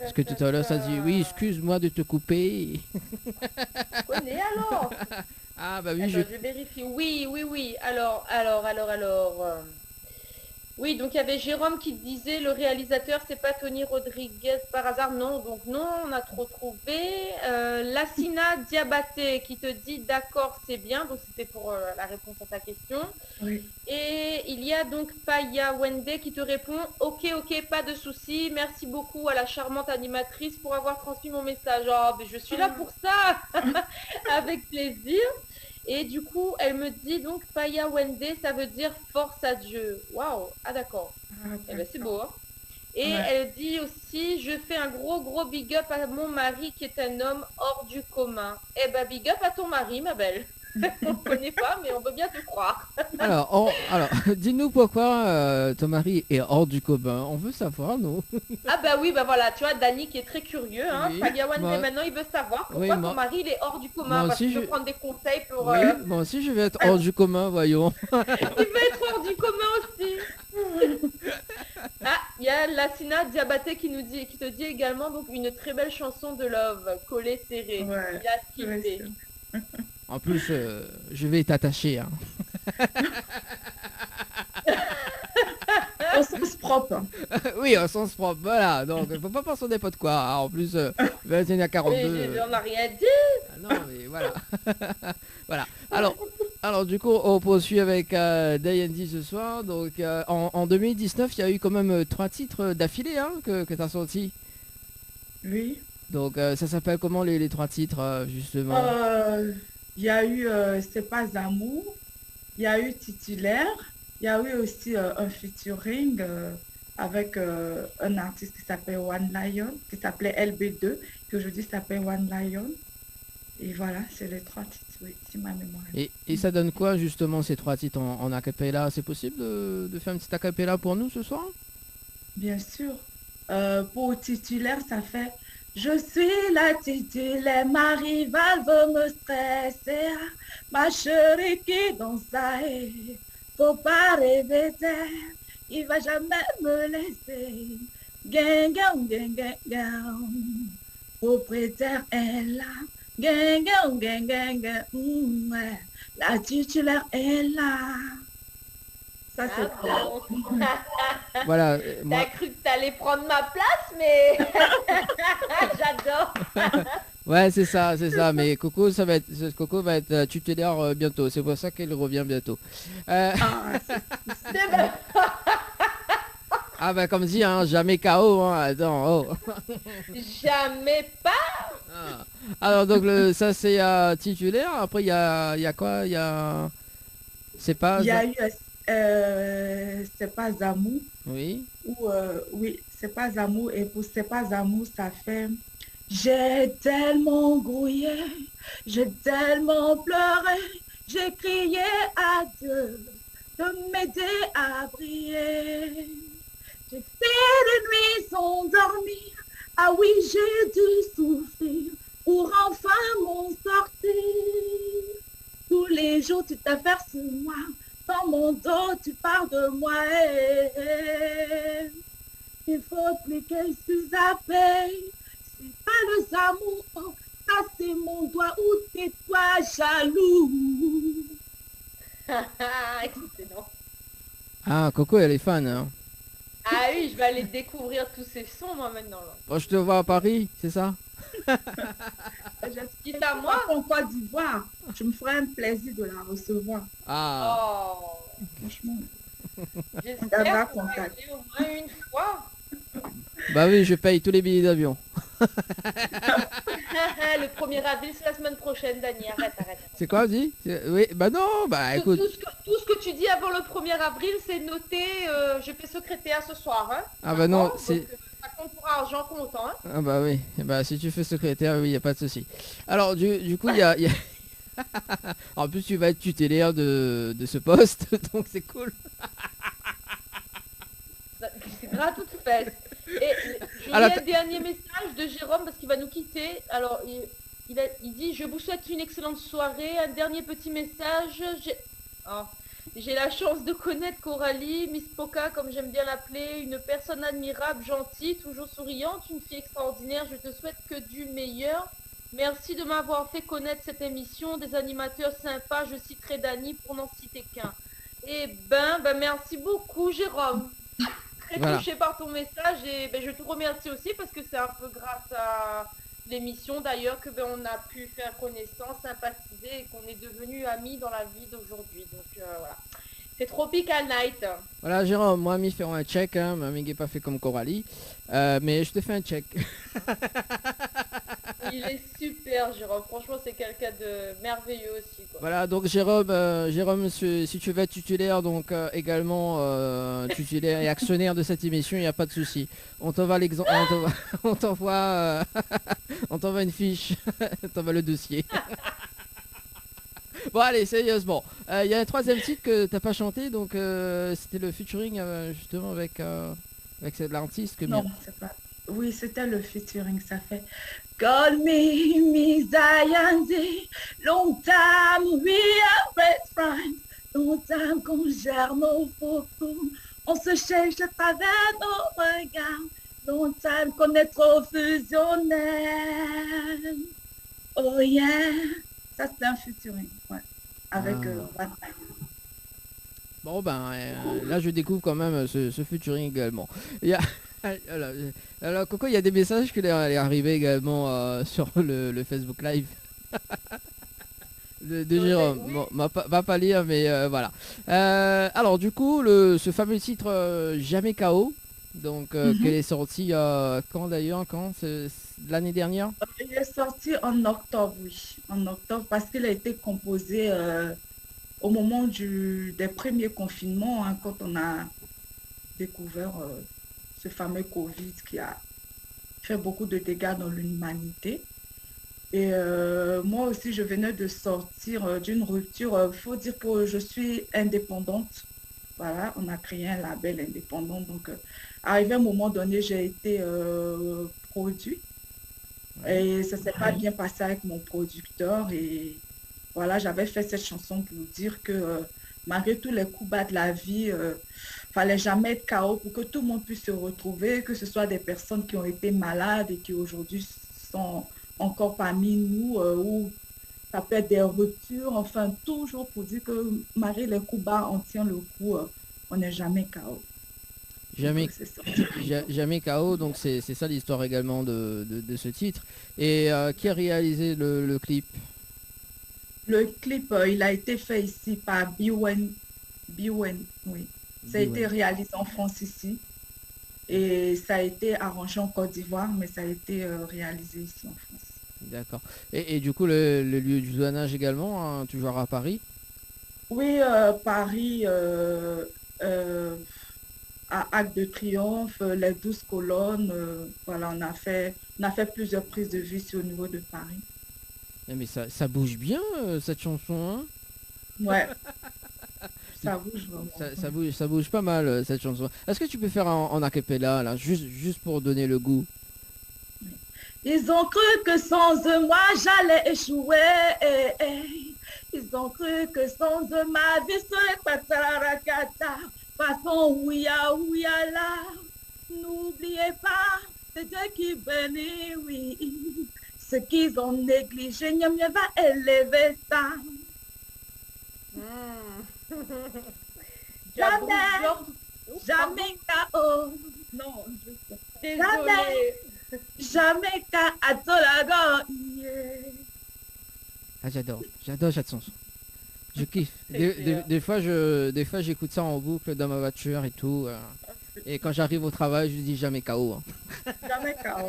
Speaker 2: Parce que tout à l'heure ça dit oui, excuse-moi de te couper.
Speaker 3: Connais alors.
Speaker 2: Ah bah oui,
Speaker 3: attends, je vérifie. Oui. Alors. Oui, donc il y avait Jérôme qui disait le réalisateur, c'est pas Tony Rodriguez par hasard. Non, donc non, on a trop trouvé. Lassina Diabaté qui te dit d'accord, c'est bien. Donc c'était pour la réponse à ta question.
Speaker 5: Oui.
Speaker 3: Et il y a donc Paya Wende qui te répond ok, pas de souci. Merci beaucoup à la charmante animatrice pour avoir transmis mon message. Oh, mais je suis là pour ça. Avec plaisir. Et du coup, elle me dit donc Paya Wende, ça veut dire force à Dieu. Waouh, ah d'accord. Eh ben, c'est beau, hein. Et
Speaker 5: Ouais.
Speaker 3: elle dit aussi, je fais un gros big up à mon mari qui est un homme hors du commun. Eh ben, big up à ton mari, ma belle. On ne connaît pas, mais on veut bien te croire.
Speaker 2: Alors, dis-nous pourquoi ton mari est hors du commun. On veut savoir, nous.
Speaker 3: Ah bah oui, bah voilà, tu vois, Dani qui est très curieux, hein.
Speaker 2: Oui,
Speaker 3: Paya Wende,
Speaker 2: moi-
Speaker 3: maintenant, il veut savoir pourquoi
Speaker 2: Oui,
Speaker 3: ton
Speaker 2: moi-
Speaker 3: mari, il est hors du commun.
Speaker 2: moi
Speaker 3: Parce
Speaker 2: aussi,
Speaker 3: qu'il veut
Speaker 2: je-
Speaker 3: prendre des conseils pour...
Speaker 2: Oui, moi aussi, je vais être hors du commun, voyons.
Speaker 3: Il veut être hors du commun aussi. Ah, il y a Lassina Diabaté qui te dit également donc une très belle chanson de Love, collée serrée.
Speaker 5: Ouais,
Speaker 3: Il a
Speaker 5: ouais,
Speaker 3: skippé.
Speaker 2: En plus, je vais t'attacher. Hein.
Speaker 5: Au sens propre.
Speaker 2: Oui, au sens propre, voilà. Donc, faut pas penser n'importe quoi. Ah, en plus, 21 à 42.
Speaker 3: Mais on n'a rien dit.
Speaker 2: Ah non, mais voilà. Voilà. Alors, du coup, on poursuit avec Day&D ce soir. Donc, en 2019, il y a eu quand même 3 titres d'affilée hein, que tu as sortis.
Speaker 5: Oui.
Speaker 2: Donc, ça s'appelle comment les 3 titres, justement
Speaker 5: Il y a eu C'est pas amour, il y a eu Titulaire, il y a eu aussi un featuring avec un artiste qui s'appelle One Lion, qui s'appelait LB2, qui aujourd'hui s'appelle One Lion. Et voilà, c'est les 3 titres, oui, si ma mémoire est
Speaker 2: et ça donne quoi, justement, ces 3 titres en acapella? C'est possible de faire un petit acapella pour nous ce soir?
Speaker 5: bien sûr. Pour Titulaire, ça fait Je suis la titulaire, ma rivale veut me stresser. Ma chérie qui danse, faut pas rêver d'elle. Il va jamais me laisser. Gang, gang, gang, gang, gang. Propriétaire est là. Gang, gang, gang, gang, gang. Ouais. La titulaire est là. Ça, c'est
Speaker 3: Ah
Speaker 5: pour
Speaker 3: bon.
Speaker 2: Voilà,
Speaker 3: T'as
Speaker 2: moi...
Speaker 3: cru que t'allais prendre ma place, mais j'adore.
Speaker 2: Ouais, c'est ça, mais Coco va être tutélaire bientôt, c'est pour ça qu'elle revient bientôt.
Speaker 3: C'est bon.
Speaker 2: Ah bah comme dit, hein, jamais KO, hein, attends, oh.
Speaker 3: Jamais pas.
Speaker 2: Ah. Alors donc ça c'est titulaire, après il y a quoi? Il y a... C'est pas...
Speaker 5: Il y a eu C'est pas amour.
Speaker 2: Oui.
Speaker 5: Ou oui, C'est pas amour. Et pour C'est pas amour, ça fait J'ai tellement grouillé, j'ai tellement pleuré, j'ai crié à Dieu de m'aider à briller. J'ai fait des nuits sans dormir, ah oui, j'ai dû souffrir pour enfin m'en sortir. Tous les jours tu t'affaires sur moi, dans mon dos tu parles de moi. Il faut plus que je zappe. C'est pas le amour, oh, ça c'est mon doigt ou t'es toi jaloux.
Speaker 3: Excellent.
Speaker 2: Ah, Coco elle est fan, hein.
Speaker 3: Ah oui, je vais aller découvrir tous ces sons moi maintenant. Là.
Speaker 2: Bon, je te vois à Paris, c'est ça?
Speaker 3: Quitte à moi.
Speaker 5: En Côte d'Ivoire, je me ferai un plaisir de la recevoir.
Speaker 2: Ah.
Speaker 3: Oh.
Speaker 5: Franchement.
Speaker 3: J'espère qu'on va aller au moins une fois.
Speaker 2: Bah oui, je paye tous les billets d'avion.
Speaker 3: Le 1er avril, c'est la semaine prochaine, Dani. Arrête.
Speaker 2: C'est quoi, dis? Oui, bah non, bah écoute.
Speaker 3: Tout ce que tu dis avant le 1er avril, c'est noté. Je fais secrétaire ce soir. Hein.
Speaker 2: Ah bah non,
Speaker 3: Donc,
Speaker 2: c'est...
Speaker 3: ça compte pour argent comptant. Hein.
Speaker 2: Ah bah oui, bah si tu fais secrétaire, oui, y a pas de souci. Alors du coup, il y a... En plus, tu vas être tutélaire de ce poste, donc c'est cool.
Speaker 3: C'est grave toute fesse. Et je lis un dernier message de Jérôme parce qu'il va nous quitter. Alors, il dit « Je vous souhaite une excellente soirée. Un dernier petit message. J'ai la chance de connaître Coralie, Miss Poca, comme j'aime bien l'appeler, une personne admirable, gentille, toujours souriante, une fille extraordinaire. Je te souhaite que du meilleur. Merci de m'avoir fait connaître cette émission, des animateurs sympas. Je citerai Dani pour n'en citer qu'un. Eh ben, merci beaucoup, Jérôme. Très
Speaker 2: Voilà.
Speaker 3: touché par ton message et je te remercie aussi parce que c'est un peu grâce à l'émission d'ailleurs que on a pu faire connaissance, sympathiser et qu'on est devenus amis dans la vie d'aujourd'hui. Donc voilà. C'est Tropical Night.
Speaker 2: Voilà, Jérôme, moi, mi feront un check, hein, mais n'est pas fait comme Coralie. Mais je te fais un check.
Speaker 3: Il est super, Jérôme. Franchement, c'est quelqu'un de merveilleux aussi, quoi.
Speaker 2: Voilà, donc Jérôme, si tu veux être titulaire, donc également titulaire et actionnaire de cette émission, il n'y a pas de souci. On t'envoie l'exemple, on t'envoie une fiche, on t'envoie le dossier. Bon allez, sérieusement, il y a un troisième titre que t'as pas chanté, donc c'était le featuring justement avec l'artiste que
Speaker 5: Non, c'est pas. Oui, c'était le featuring, ça fait. Call me Miss Diane, long time we are best friends, long time qu'on gère nos photos, on se cherche à travers nos regards, long time qu'on est trop fusionnel. Oh yeah, ça c'est un featuring, ouais, avec One Time.
Speaker 2: Bon ben là je découvre quand même ce featuring également. Il y a alors Coco, il y a des messages qui est arrivé également sur le Facebook Live de Jérôme.
Speaker 3: Oui.
Speaker 2: Bon, va pas lire mais voilà. Alors du coup ce fameux titre Jamais KO, donc qu'elle est sortie quand d'ailleurs, c'est l'année dernière.
Speaker 5: Il est sorti en octobre, oui, en octobre parce qu'il a été composé au moment des premiers confinements, hein, quand on a découvert ce fameux Covid qui a fait beaucoup de dégâts dans l'humanité. Et moi aussi, je venais de sortir d'une rupture. Il faut dire que je suis indépendante. Voilà, on a créé un label indépendant. Donc, arrivé à un moment donné, j'ai été produit. Et ça ne s'est pas bien passé avec mon producteur. Et voilà, j'avais fait cette chanson pour dire que malgré tous les coups bas de la vie, fallait jamais être KO pour que tout le monde puisse se retrouver, que ce soit des personnes qui ont été malades et qui aujourd'hui sont encore parmi nous, ou ça peut être des ruptures, enfin toujours pour dire que malgré les coups bas, on tient le coup, on n'est jamais KO.
Speaker 2: Jamais,
Speaker 5: Donc, c'est ça.
Speaker 2: jamais KO, donc c'est ça l'histoire également de ce titre. Et qui a réalisé le clip?
Speaker 5: Le clip, il a été fait ici par Biwen, oui. Ça a été réalisé en France ici. Et ça a été arrangé en Côte d'Ivoire, mais ça a été réalisé ici en France.
Speaker 2: D'accord. Et du coup, le lieu du tournage également, hein, toujours à Paris?
Speaker 5: Oui, Paris, à Arc de Triomphe, les 12 colonnes, voilà, on a fait plusieurs prises de vue ici au niveau de Paris.
Speaker 2: Mais ça bouge bien cette chanson, hein?
Speaker 5: Ouais. Ça bouge vraiment.
Speaker 2: Ça bouge pas mal cette chanson. Est-ce que tu peux faire en acapella là, juste pour donner le goût?
Speaker 5: Ils ont cru que sans eux, moi, j'allais échouer. Ils ont cru que sans eux, ma vie serait patarakata. Façon ouya ouya là. N'oubliez pas, c'est Dieu qui bénit, oui. Ce qu'ils ont négligé, mieux va élever ça. Jamais KO. Non, je sais.
Speaker 3: Désolée.
Speaker 5: Jamais KO.
Speaker 2: Ah, j'adore cette chanson. Je kiffe. Des fois j'écoute ça en boucle dans ma voiture et tout. Et quand j'arrive au travail, je dis jamais KO. Hein.
Speaker 5: Jamais KO.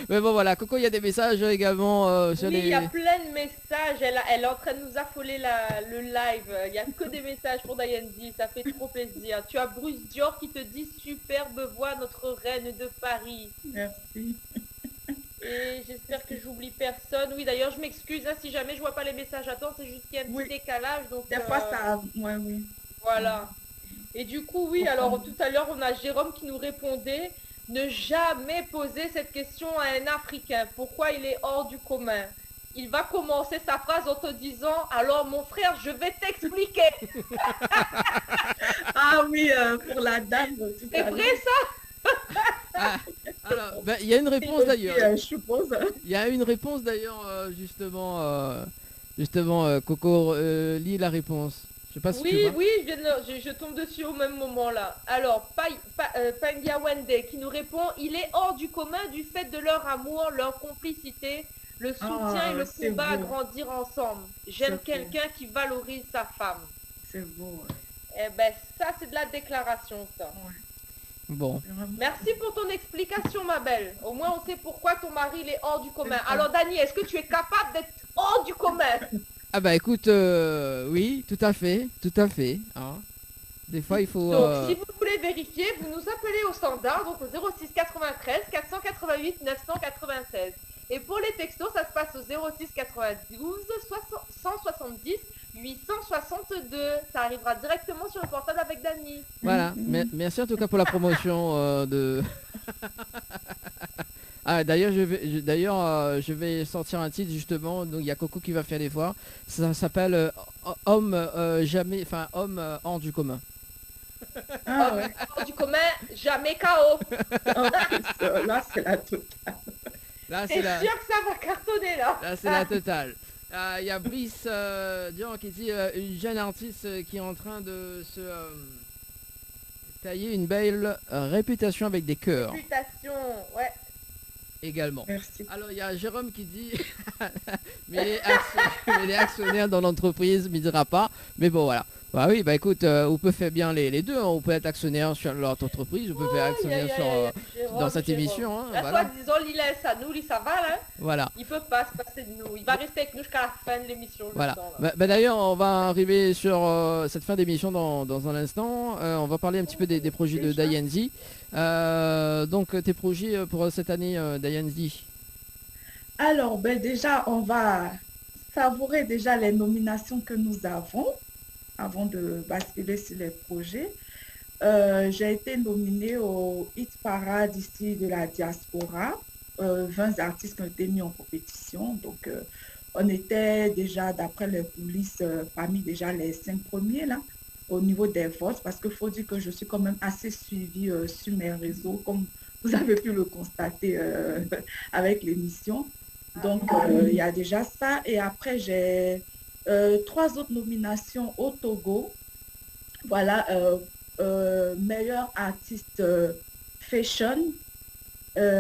Speaker 2: Mais bon voilà, Coco, il y a des messages également sur
Speaker 3: Oui,
Speaker 2: les...
Speaker 3: il y a plein de messages. Elle est en train de nous affoler le live. Il n'y a que des messages pour Diane D. Ça fait trop plaisir. Tu as Bruce Dior qui te dit superbe voix, notre reine de Paris.
Speaker 5: Merci.
Speaker 3: Et j'espère que j'oublie personne. Oui, d'ailleurs, je m'excuse hein, si jamais je vois pas les messages à temps. C'est juste qu'il y a un petit décalage. Donc,
Speaker 5: des fois, ça... Ouais, oui.
Speaker 3: Voilà. Et du coup, oui, alors tout à l'heure, on a Jérôme qui nous répondait ne jamais poser cette question à un Africain. Pourquoi il est hors du commun? Il va commencer sa phrase en te disant alors mon frère, je vais t'expliquer.
Speaker 5: Ah oui, pour la dame.
Speaker 3: C'est vrai ça?
Speaker 2: Alors, il y a une réponse d'ailleurs.
Speaker 5: Je suppose.
Speaker 2: Il y a une réponse d'ailleurs, justement, Coco, lis la réponse. Je sais pas si tu
Speaker 3: Oui,
Speaker 2: vois.
Speaker 3: oui, je tombe dessus au même moment là. Alors, Pangia Wende qui nous répond, il est hors du commun du fait de leur amour, leur complicité, le soutien et le
Speaker 5: c'est
Speaker 3: combat à
Speaker 5: beau.
Speaker 3: grandir ensemble. J'aime
Speaker 5: C'est beau.
Speaker 3: quelqu'un qui valorise sa femme.
Speaker 5: C'est beau.
Speaker 3: Eh ben, ça c'est de la déclaration, ça.
Speaker 5: Ouais.
Speaker 2: Bon.
Speaker 5: C'est vraiment-
Speaker 3: Merci pour ton explication, ma belle. Au moins, on sait pourquoi ton mari il est hors du commun.
Speaker 5: C'est ça.
Speaker 3: Alors, Dani, est-ce que tu es capable d'être hors du commun?
Speaker 2: Ah bah écoute, oui, tout à fait, hein. Des fois, il faut...
Speaker 3: Donc, si vous voulez vérifier, vous nous appelez au standard, donc au 06 93 488 996. Et pour les textos, ça se passe au 06 92 170 862. Ça arrivera directement sur le portable avec Dani.
Speaker 2: Voilà, merci en tout cas pour la promotion de... Ah d'ailleurs je vais sortir un titre justement, donc il y a Coco qui va faire des fois. Ça s'appelle Homme homme hors du commun.
Speaker 5: Ah ouais.
Speaker 3: Hors du commun, jamais KO.
Speaker 5: Là, c'est la totale.
Speaker 2: Là
Speaker 3: C'est
Speaker 2: c'est la,
Speaker 3: sûr que ça va cartonner là.
Speaker 2: là c'est la totale. Il y a Brice Dion qui dit une jeune artiste qui est en train de se tailler une belle réputation avec des cœurs
Speaker 3: Réputation, ouais.
Speaker 2: également.
Speaker 5: Merci.
Speaker 2: Alors il y a Jérôme qui dit mais les actionnaires dans l'entreprise ne dira pas, mais bon voilà. Bah oui, bah écoute, on peut faire bien les deux, hein. On peut être actionnaire sur notre entreprise, on peut faire actionnaire dans cette émission, hein,
Speaker 3: La
Speaker 2: voilà.
Speaker 3: fois, disons, il laisse à nous, ça va là.
Speaker 2: Voilà.
Speaker 3: Il peut pas se passer de nous. Il va rester avec nous jusqu'à la fin de l'émission. le
Speaker 2: Voilà.
Speaker 3: temps, là.
Speaker 2: Bah, d'ailleurs, on va arriver sur cette fin d'émission dans un instant. On va parler un petit peu des projets de Diane Z. Donc tes projets pour cette année, Diane Z.
Speaker 5: Alors, ben déjà, on va savourer déjà les nominations que nous avons avant de basculer sur les projets. J'ai été nominée au Hit Parade ici de la diaspora. 20 artistes qui ont été mis en compétition. Donc, on était déjà, d'après les coulisses, parmi déjà les 5 premiers là, au niveau des votes, parce qu'il faut dire que je suis quand même assez suivie sur mes réseaux, comme vous avez pu le constater avec l'émission. Donc, il y a déjà ça. Et après, j'ai 3 autres nominations au Togo. Voilà, meilleur artiste fashion,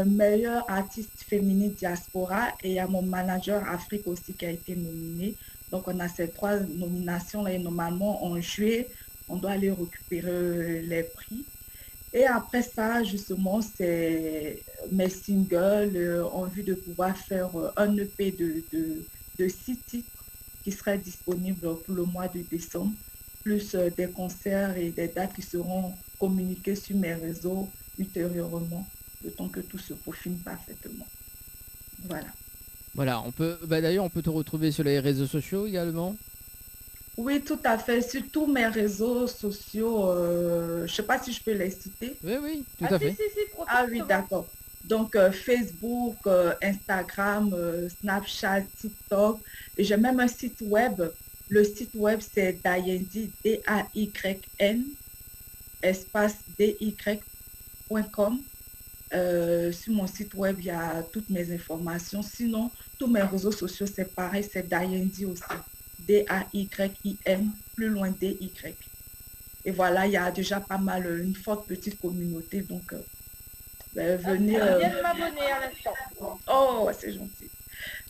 Speaker 5: meilleur artiste féminine diaspora, et il y a mon manager Afrique aussi qui a été nominé. Donc, on a ces 3 nominations-là et normalement, en juillet, on doit aller récupérer les prix. Et après ça, justement, c'est mes singles en vue de pouvoir faire un EP de 6 titres qui serait disponible pour le mois de décembre, plus des concerts et des dates qui seront communiquées sur mes réseaux ultérieurement, le temps que tout se peaufine parfaitement. Voilà.
Speaker 2: Voilà, d'ailleurs on peut te retrouver sur les réseaux sociaux également.
Speaker 5: Oui, tout à fait. Sur tous mes réseaux sociaux, je ne sais pas si je peux les citer.
Speaker 2: Oui, tout à fait.
Speaker 3: Si,
Speaker 5: Ah oui, d'accord. Donc, Facebook, Instagram, Snapchat, TikTok. Et j'ai même un site web. Le site web, c'est Dayendi, DAYN, espace DY.com. Sur mon site web, il y a toutes mes informations. Sinon, tous mes réseaux sociaux, c'est pareil, c'est Dayendi aussi. DAYN, plus loin DY. Et voilà, il y a déjà pas mal, une forte petite communauté. Donc, venez...
Speaker 3: Je viens de m'abonner à l'instant.
Speaker 5: Oh, c'est gentil.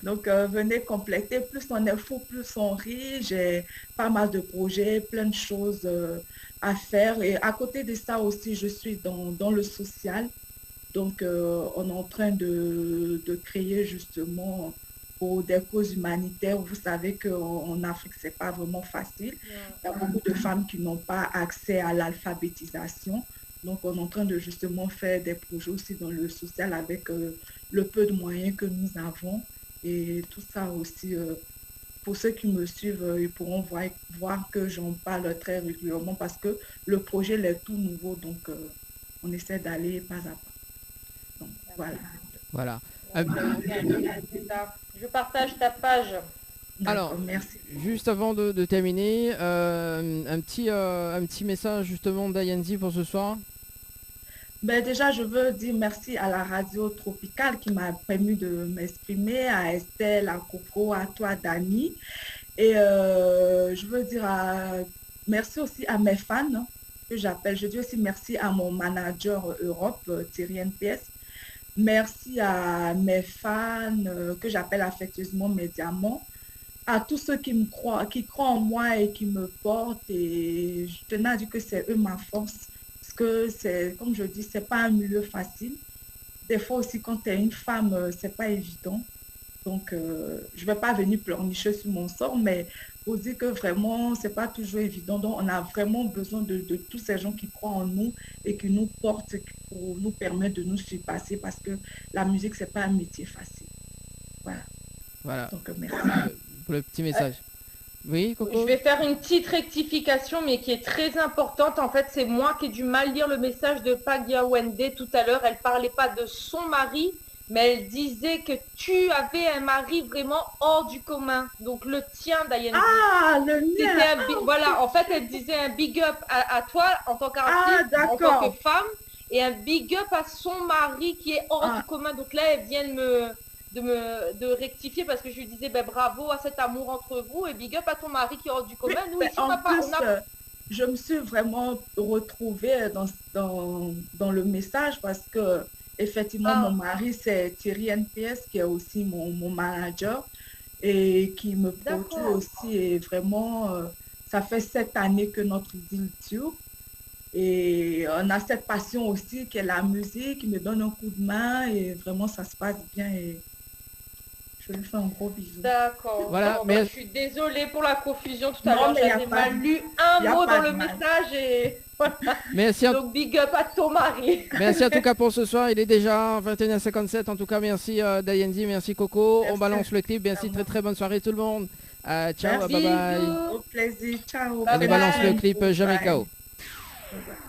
Speaker 5: Donc, venez compléter. Plus on est fou, plus on rit. J'ai pas mal de projets, plein de choses à faire. Et à côté de ça aussi, je suis dans le social. Donc, on est en train de créer justement pour des causes humanitaires. Vous savez qu'en Afrique, ce n'est pas vraiment facile. Il y a beaucoup de femmes qui n'ont pas accès à l'alphabétisation. Donc, on est en train de justement faire des projets aussi dans le social avec le peu de moyens que nous avons. Et tout ça aussi, pour ceux qui me suivent, ils pourront voir que j'en parle très régulièrement parce que le projet il est tout nouveau. Donc, on essaie d'aller pas à pas. Donc, voilà.
Speaker 3: Je partage ta page.
Speaker 2: Alors,
Speaker 5: merci.
Speaker 2: Juste avant de terminer, un petit message justement d'Ayenzi pour ce soir.
Speaker 5: Ben déjà, je veux dire merci à la radio Tropicale qui m'a permis de m'exprimer, à Estelle, à Coco, à toi, Dani. Et je veux dire à merci aussi à mes fans que j'appelle. Je dis aussi merci à mon manager Europe, Thierry NPS. Merci à mes fans que j'appelle affectueusement mes diamants. À tous ceux qui me croient, qui croient en moi et qui me portent. Et je tenais à dire que c'est eux ma force. Parce que c'est, comme je dis, c'est pas un milieu facile. Des fois aussi, quand tu es une femme, c'est pas évident. Donc, je vais pas venir pleurnicher sur mon sort, mais pour dire que vraiment, c'est pas toujours évident. Donc, on a vraiment besoin de tous ces gens qui croient en nous et qui nous portent pour nous permettre de nous surpasser parce que la musique, c'est pas un métier facile. Voilà.
Speaker 2: Voilà.
Speaker 5: Donc, merci.
Speaker 2: Pour le petit message. Oui, Coco?
Speaker 3: Je vais faire une petite rectification, mais qui est très importante. En fait, c'est moi qui ai du mal lire le message de Pagia Wende tout à l'heure. Elle parlait pas de son mari, mais elle disait que tu avais un mari vraiment hors du commun. Donc le tien, Diane.
Speaker 5: Ah, le mien.
Speaker 3: Voilà, en fait, elle disait un big up à toi en tant qu'artiste, en tant que femme, et un big up à son mari qui est hors du commun. Donc là, elle vient de rectifier parce que je lui disais bravo à cet amour entre vous et big up à ton mari qui est hors du commun. Nous, ici,
Speaker 5: je me suis vraiment retrouvée dans le message parce que effectivement, mon mari, c'est Thierry NPS, qui est aussi mon manager et qui me produit aussi. Et vraiment, ça fait 7 années que notre deal dure. Et on a cette passion aussi qui est la musique, qui me donne un coup de main et vraiment, ça se passe bien. Et je lui fais un gros bisou.
Speaker 3: D'accord.
Speaker 2: Voilà,
Speaker 3: mais je suis désolée pour la confusion tout à l'heure. J'avais mal lu un mot dans le message et...
Speaker 2: Merci.
Speaker 3: Donc big up à ton mari.
Speaker 2: Merci en tout cas pour ce soir. Il est déjà 21h57. En tout cas, merci Dayendi, merci Coco. Merci. On balance le clip. Merci, très bonne soirée tout le monde. Ciao, bye bye.
Speaker 5: Au plaisir, ciao.
Speaker 2: On balance le clip Jamais KO.
Speaker 5: Bye bye.